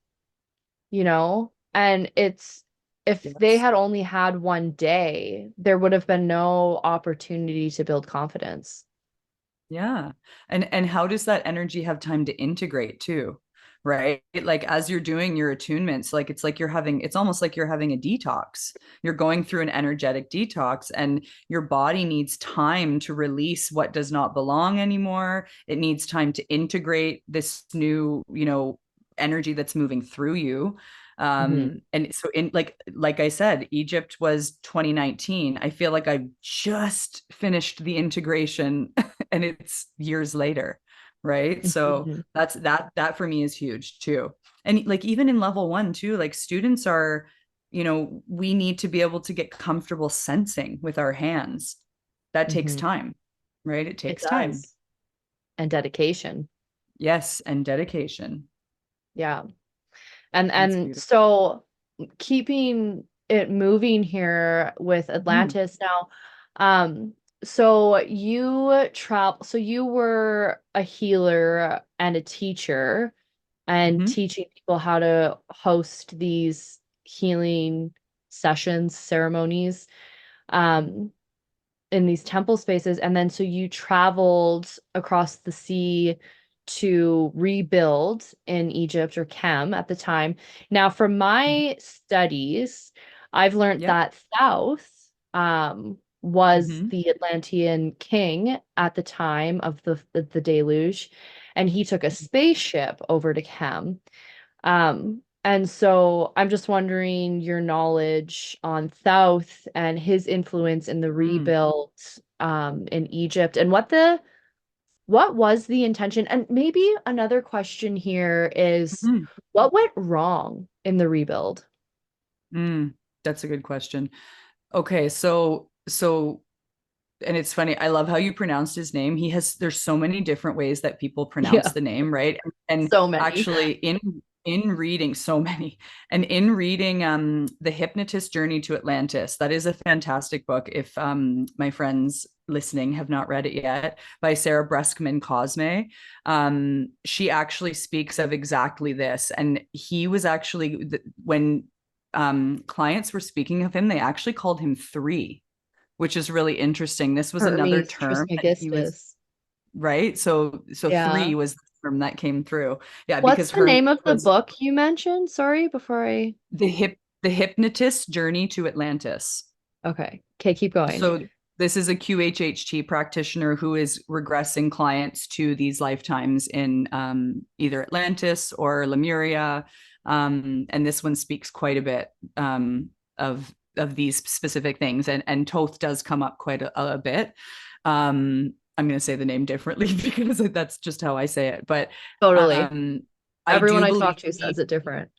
you know? And it's if they Yes. had only had one day, there would have been no opportunity to build confidence. Yeah. And how does that energy have time to integrate too? Right? Like as you're doing your attunements, like it's like you're having it's almost like you're having a detox. You're going through an energetic detox and your body needs time to release what does not belong anymore. It needs time to integrate this new, energy that's moving through you. Hmm. And so in like I said, Egypt was 2019. I feel like I just finished the integration and it's years later, right? So Hmm. that for me is huge too. And like even in level 1 too, like students are, we need to be able to get comfortable sensing with our hands. That takes Hmm. time, right? It It takes time. does. And dedication. Yes, and dedication. Yeah. And That's and beautiful. so keeping it moving here with Mm-hmm. Atlantis now, um, so you were a healer and a teacher and Mm-hmm. teaching people how to host these healing sessions, ceremonies. Um, in these temple spaces. And then so you traveled across the sea to rebuild in Egypt or Kem at the time. Now, from my studies, I've learned Yep. that South was Mm-hmm. the Atlantean king at the time of the deluge, and he took a spaceship over to Kem. And so I'm just wondering your knowledge on South and his influence in the Mm-hmm. rebuild in Egypt and what was the intention? And maybe another question here is what went wrong in the rebuild? Mm, that's a good question. Okay, so and it's funny. I love how you pronounced his name. There's so many different ways that people pronounce Yeah, the name, right? And so many. actually in reading so many and in reading The Hypnotist Journey to Atlantis, that is a fantastic book if my friends listening have not read it yet, by Sarah Breskman Cosme. She actually speaks of exactly this, and he was actually when clients were speaking of him, they actually called him three, which is really interesting. This was another Hermes term that he was Trismegistus. right. So Yeah. three was the term that came through. Yeah, What's because the Hermes name of the was book you mentioned? Sorry, before I. the hypnotist journey to Atlantis. Okay. Okay, keep going. So this is a QHHT practitioner who is regressing clients to these lifetimes in either Atlantis or Lemuria. And this one speaks quite a bit of these specific things. And Toth does come up quite a bit. I'm going to say the name differently because that's just how I say it. But Totally. um, I Everyone do I believe talk to says it different.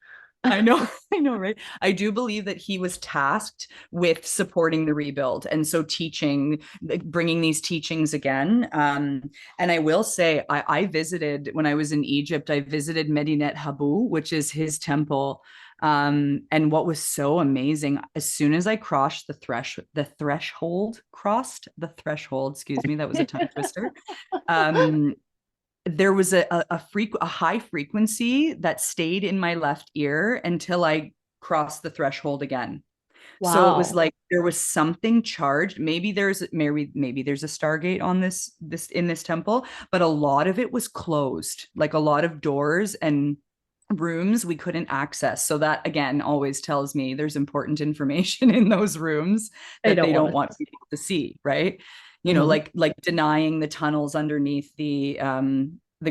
I know, I know, right? I do believe that he was tasked with supporting the rebuild. And so teaching, like, bringing these teachings again. And I will say, I visited, when I was in Egypt, I visited Medinet Habu, which is his temple. And what was so amazing, as soon as I crossed the threshold, excuse me, that was a tongue twister. Um, there was a high frequency that stayed in my left ear until I crossed the threshold again. So it was Wow. like there was something charged. Maybe there's a Stargate on this in this temple, but a lot of it was closed, like a lot of doors and rooms we couldn't access. So that again always tells me there's important information in those rooms I that don't they want don't to. want people to see, right? Hmm. Like denying the tunnels underneath the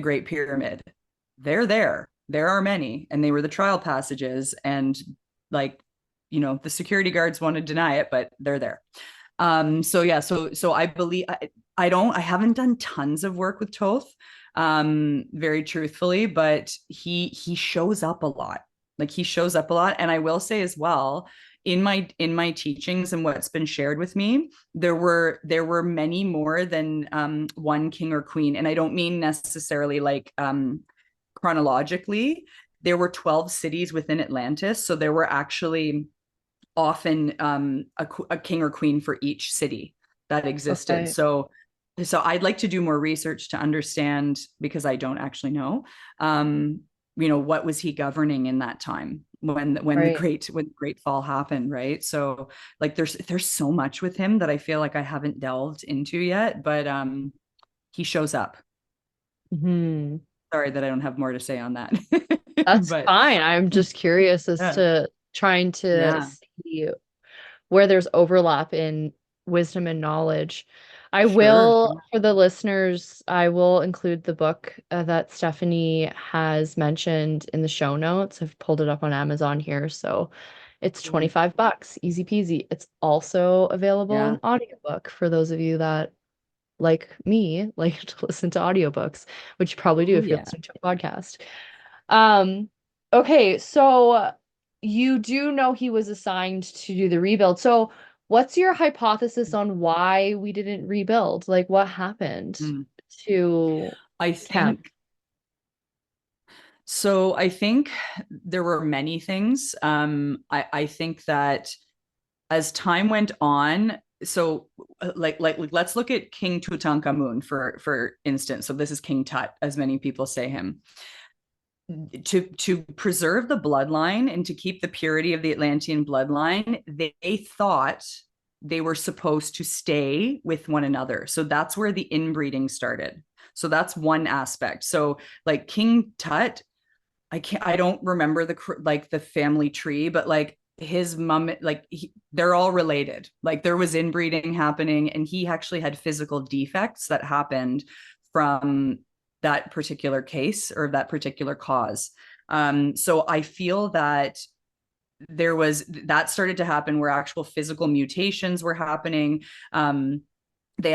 Great Pyramid. They're there. There are many, and they were the trial passages, and like the security guards want to deny it, but they're there. So yeah, so I believe I haven't done tons of work with Toth, very truthfully, but he shows up a lot. Like he shows up a lot. And I will say as well, in my teachings and what's been shared with me, there were many more than one king or queen. And I don't mean necessarily like chronologically. There were 12 cities within Atlantis. So there were actually often a king or queen for each city that existed. Okay. So I'd like to do more research to understand, because I don't actually know, what was he governing in that time when Right. the great fall happened, right? So like there's so much with him that I feel like I haven't delved into yet, but he shows up. Hmm. Sorry that I don't have more to say on that. That's But fine. I'm just curious as yeah, to trying to yeah, see where there's overlap in wisdom and knowledge. I sure. will, for the listeners, I will include the book that Stephanie has mentioned in the show notes. I've pulled it up on Amazon here, so it's Cool. 25 bucks, easy peasy. It's also available Yeah. in audiobook for those of you that, like me, like to listen to audiobooks, which you probably do Oh if you're yeah. listening to a podcast. Um, okay, so you do know he was assigned to do the rebuild. So what's your hypothesis on why we didn't rebuild? Like what happened Mm. to I Cam? think so. I think there were many things. I think that as time went on, so like let's look at King Tutankhamun for instance. So this is King Tut, as many people say him. To preserve the bloodline and to keep the purity of the Atlantean bloodline, they thought they were supposed to stay with one another. So that's where the inbreeding started. So that's one aspect. So like King Tut, I don't remember the family tree, but like his mom, like they're all related. Like there was inbreeding happening, and he actually had physical defects that happened from that particular case or that particular cause. So I feel that there was that started to happen where actual physical mutations were happening. She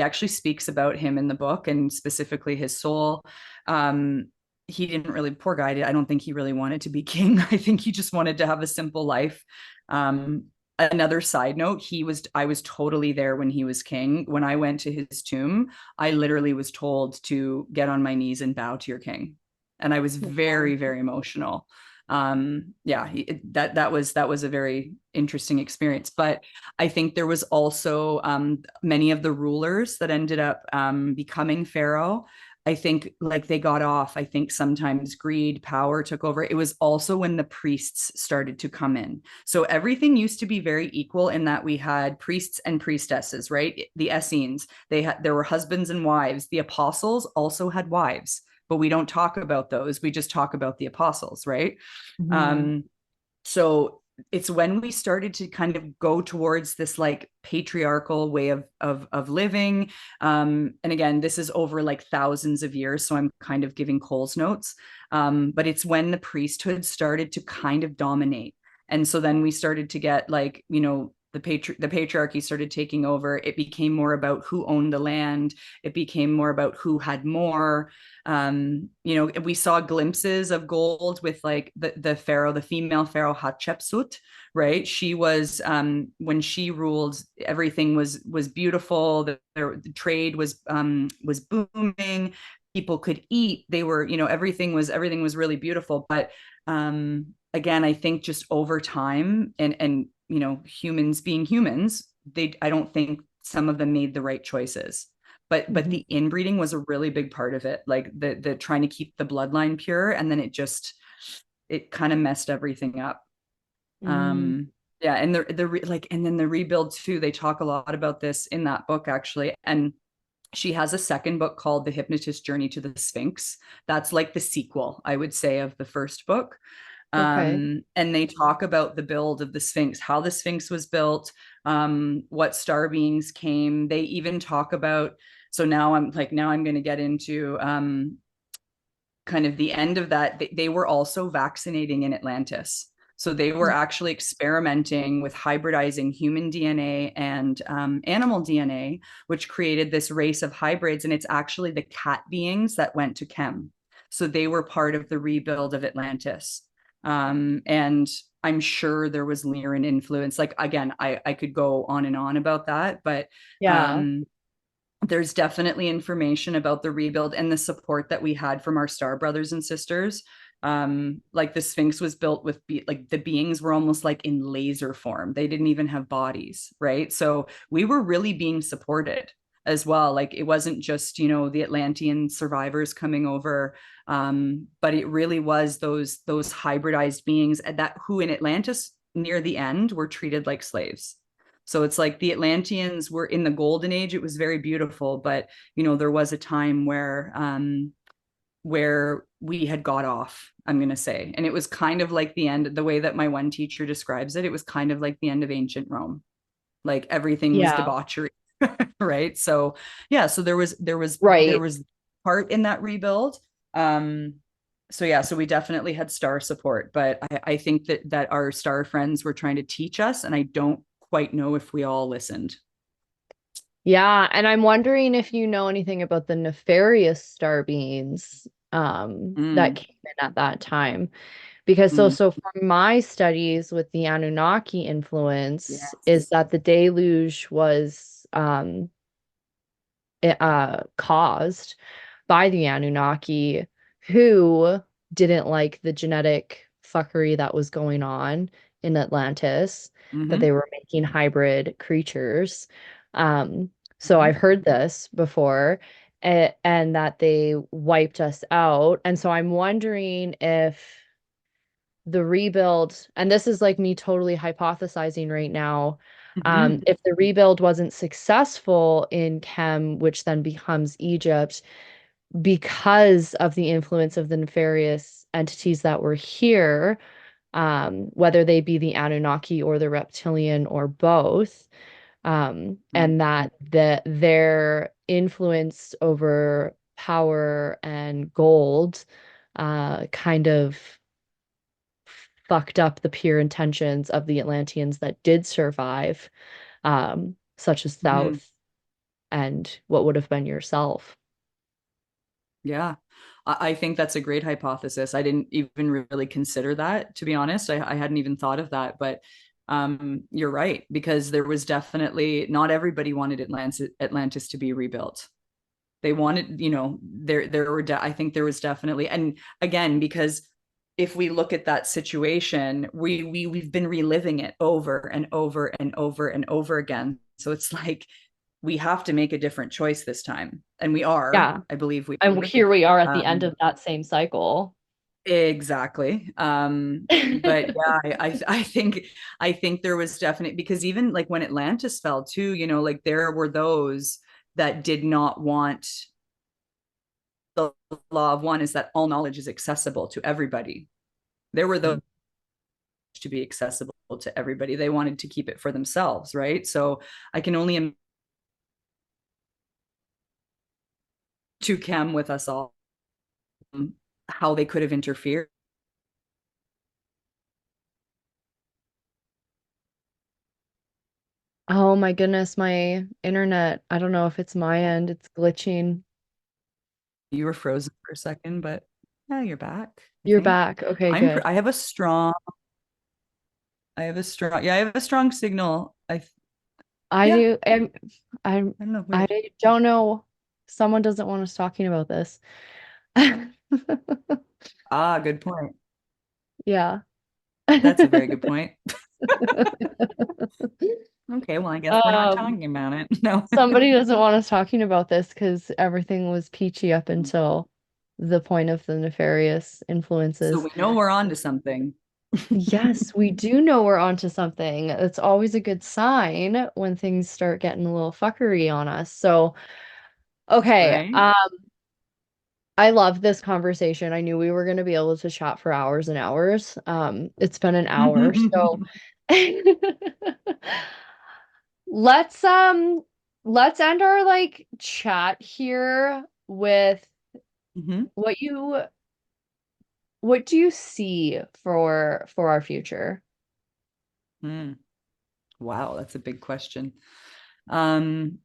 actually speaks about him in the book, and specifically his soul. He didn't really, poor guy, I don't think he really wanted to be king. I think he just wanted to have a simple life. Another side note, I was totally there when he was king. When I went to his tomb, I literally was told to get on my knees and bow to your king, and I was Wow. very, very emotional. Yeah, that was a very interesting experience. But I think there was also many of the rulers that ended up becoming pharaoh. I think like they got off. I think sometimes greed, power took over. It was also when the priests started to come in. So everything used to be very equal in that we had priests and priestesses, right? The Essenes, there were husbands and wives. The apostles also had wives, but we don't talk about those. We just talk about the apostles, right? Mhm. Um, so it's when we started to kind of go towards this like patriarchal way of living. And again, this is over like thousands of years, so I'm kind of giving Cole's notes. But it's when the priesthood started to kind of dominate. And so then we started to get like, the patriarchy started taking over. It became more about who owned the land. It became more about who had more. We saw glimpses of gold with like the pharaoh, the female pharaoh Hatshepsut, right? She was when she ruled, everything was beautiful. The trade was booming. People could eat. They were, everything was really beautiful. But again, I think just over time and humans being humans, I don't think some of them made the right choices. But Mhm. the inbreeding was a really big part of it, like the trying to keep the bloodline pure, and then it kind of messed everything up. Mm. Yeah, and and then the rebuild too, they talk a lot about this in that book actually. And she has a second book called The Hypnotist Journey to the Sphinx. That's like the sequel, I would say, of the first book. Okay. And they talk about the build of the Sphinx, how the Sphinx was built, what star beings came. They even talk about, so now I'm going to get into kind of the end of that. They were also vaccinating in Atlantis. So they were actually experimenting with hybridizing human DNA and animal DNA, which created this race of hybrids. And it's actually the cat beings that went to Chem. So they were part of the rebuild of Atlantis. And I'm sure there was Lyran influence. Like, again, I could go on and on about that, but Yeah. there's definitely information about the rebuild and the support that we had from our star brothers and sisters Like the Sphinx was built with like the beings were almost like in laser form. They didn't even have bodies, right? So we were really being supported as well. Like it wasn't just, the Atlantean survivors coming over, but it really was those hybridized beings that who in Atlantis near the end were treated like slaves. So it's like the Atlanteans were in the golden age. It was very beautiful, but there was a time where we had got off, I'm going to say. And it was kind of like the end, the way that my one teacher describes it, it was kind of like the end of ancient Rome. Like everything was Yeah. debauchery, right? So yeah, so there Right. was part in that rebuild. Um, so yeah, so we definitely had star support, but I think that our star friends were trying to teach us, and I don't quite know if we all listened. Yeah, and I'm wondering if you know anything about the nefarious star beings that Mm, came in at that time. Because so mm, so from my studies with the Anunnaki influence is yes. that the deluge was caused by the Anunnaki who didn't like the genetic fuckery that was going on in Atlantis, that Mm-hmm, they were making hybrid creatures. So mm-hmm, I've heard this before, and that they wiped us out. And so I'm wondering if the rebuild, and this is like me totally hypothesizing right now, mm-hmm, if the rebuild wasn't successful in Chem, which then becomes Egypt, because of the influence of the nefarious entities that were here, whether they be the Anunnaki or the reptilian or both, mm-hmm, and that their influence over power and gold kind of fucked up the pure intentions of the Atlanteans that did survive, such as mm-hmm. South and what would have been yourself. Yeah, I think that's a great hypothesis. I didn't even really consider that, to be honest. I hadn't even thought of that, but you're right, because there was definitely not everybody wanted Atlantis to be rebuilt. They wanted, I think there was definitely, and again, because if we look at that situation, we've been reliving it over and over and over and over again. So it's like we have to make a different choice this time, and we are. Yeah. I believe we And are. here we are at the end Um, of that same cycle. exactly. But yeah, I think there was definite, because even like when Atlantis fell too, like there were those that did not want the law of one, is that all knowledge is accessible to everybody. There were those to be accessible to everybody. They wanted to keep it for themselves, right? So I can only imagine to Chem with us all, how they could have interfered. Oh my goodness, my internet. I don't know if it's my end, it's glitching. You were frozen for a second, but yeah, you're back, I You're think. back. Okay, good. I have a strong signal. I Yeah, do. I'm, I don't know, I weird. don't know. Someone doesn't want us talking about this. Ah, good point. Yeah. That's a very good point. Okay, well, I guess we're not Um, talking about it. No. somebody doesn't want us talking about this because everything was peachy up until the point of the nefarious So influences. we know we're on to something, Yes, we do know we're onto something. It's always a good sign when things start getting a little fuckery on us. So, okay, right? I love this conversation. I knew we were going to be able to chat for hours and hours. It's been an hour, so let's um let's end our like chat here with Mhm. what you what do you see for our future? Mm. Wow, that's a big question. Um,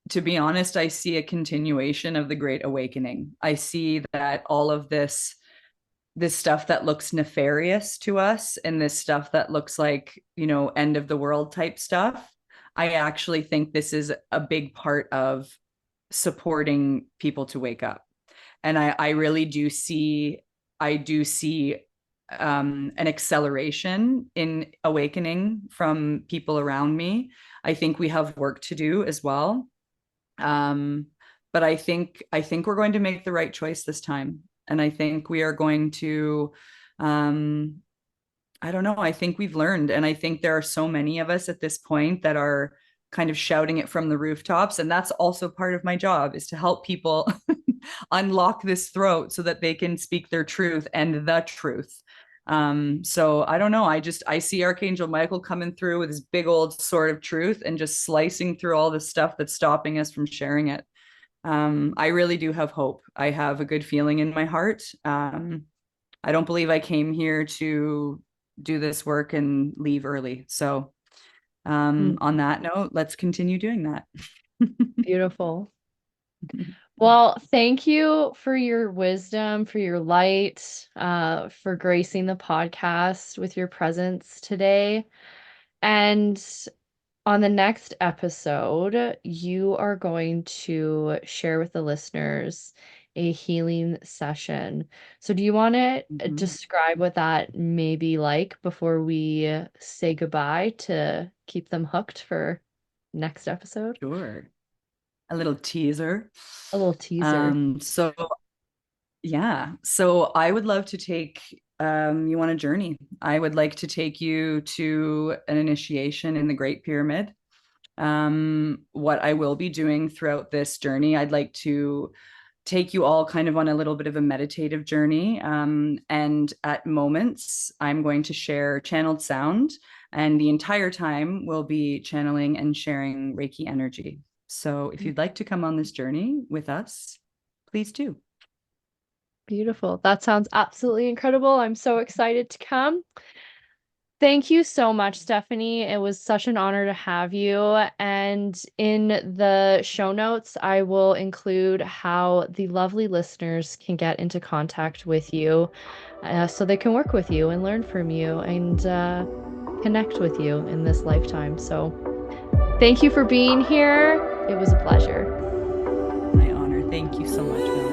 to be honest, I see a continuation of the Great Awakening. I see that all of this stuff that looks nefarious to us and this stuff that looks like, end of the world type stuff. I actually think this is a big part of supporting people to wake up. And I really do see I do see an acceleration in awakening from people around me. I think we have work to do as well. Um, but I think we're going to make the right choice this time. And I think we are going to I don't know. I think we've learned. And I think there are so many of us at this point that are kind of shouting it from the rooftops. And that's also part of my job, is to help people unlock this throat so that they can speak their truth and the truth. So I don't know. I see Archangel Michael coming through with his big old sword of truth and just slicing through all the stuff that's stopping us from sharing it. I really do have hope. I have a good feeling in my heart. I don't believe I came here to do this work and leave early. So, Mm, on that note, let's continue doing that. beautiful. Well, thank you for your wisdom, for your light, for gracing the podcast with your presence today. And on the next episode, you are going to share with the listeners a healing session. So, do you want to Mhm. describe what that may be like before we say goodbye to keep them hooked for next episode? Sure. A little teaser. A little teaser. So yeah, so I would love to take you on a journey. I would like to take you to an initiation in the Great Pyramid. What I will be doing throughout this journey, I'd like to take you all kind of on a little bit of a meditative journey. And at moments, I'm going to share channeled sound, and the entire time we'll be channeling and sharing Reiki energy. So if you'd like to come on this journey with us, please do. Beautiful. That sounds absolutely incredible. I'm so excited to come. Thank you so much, Stephanie. It was such an honor to have you. And in the show notes, I will include how the lovely listeners can get into contact with you so they can work with you and learn from you and connect with you in this lifetime. So thank you for being here. It was a pleasure. My honor. Thank you so much, Melanie.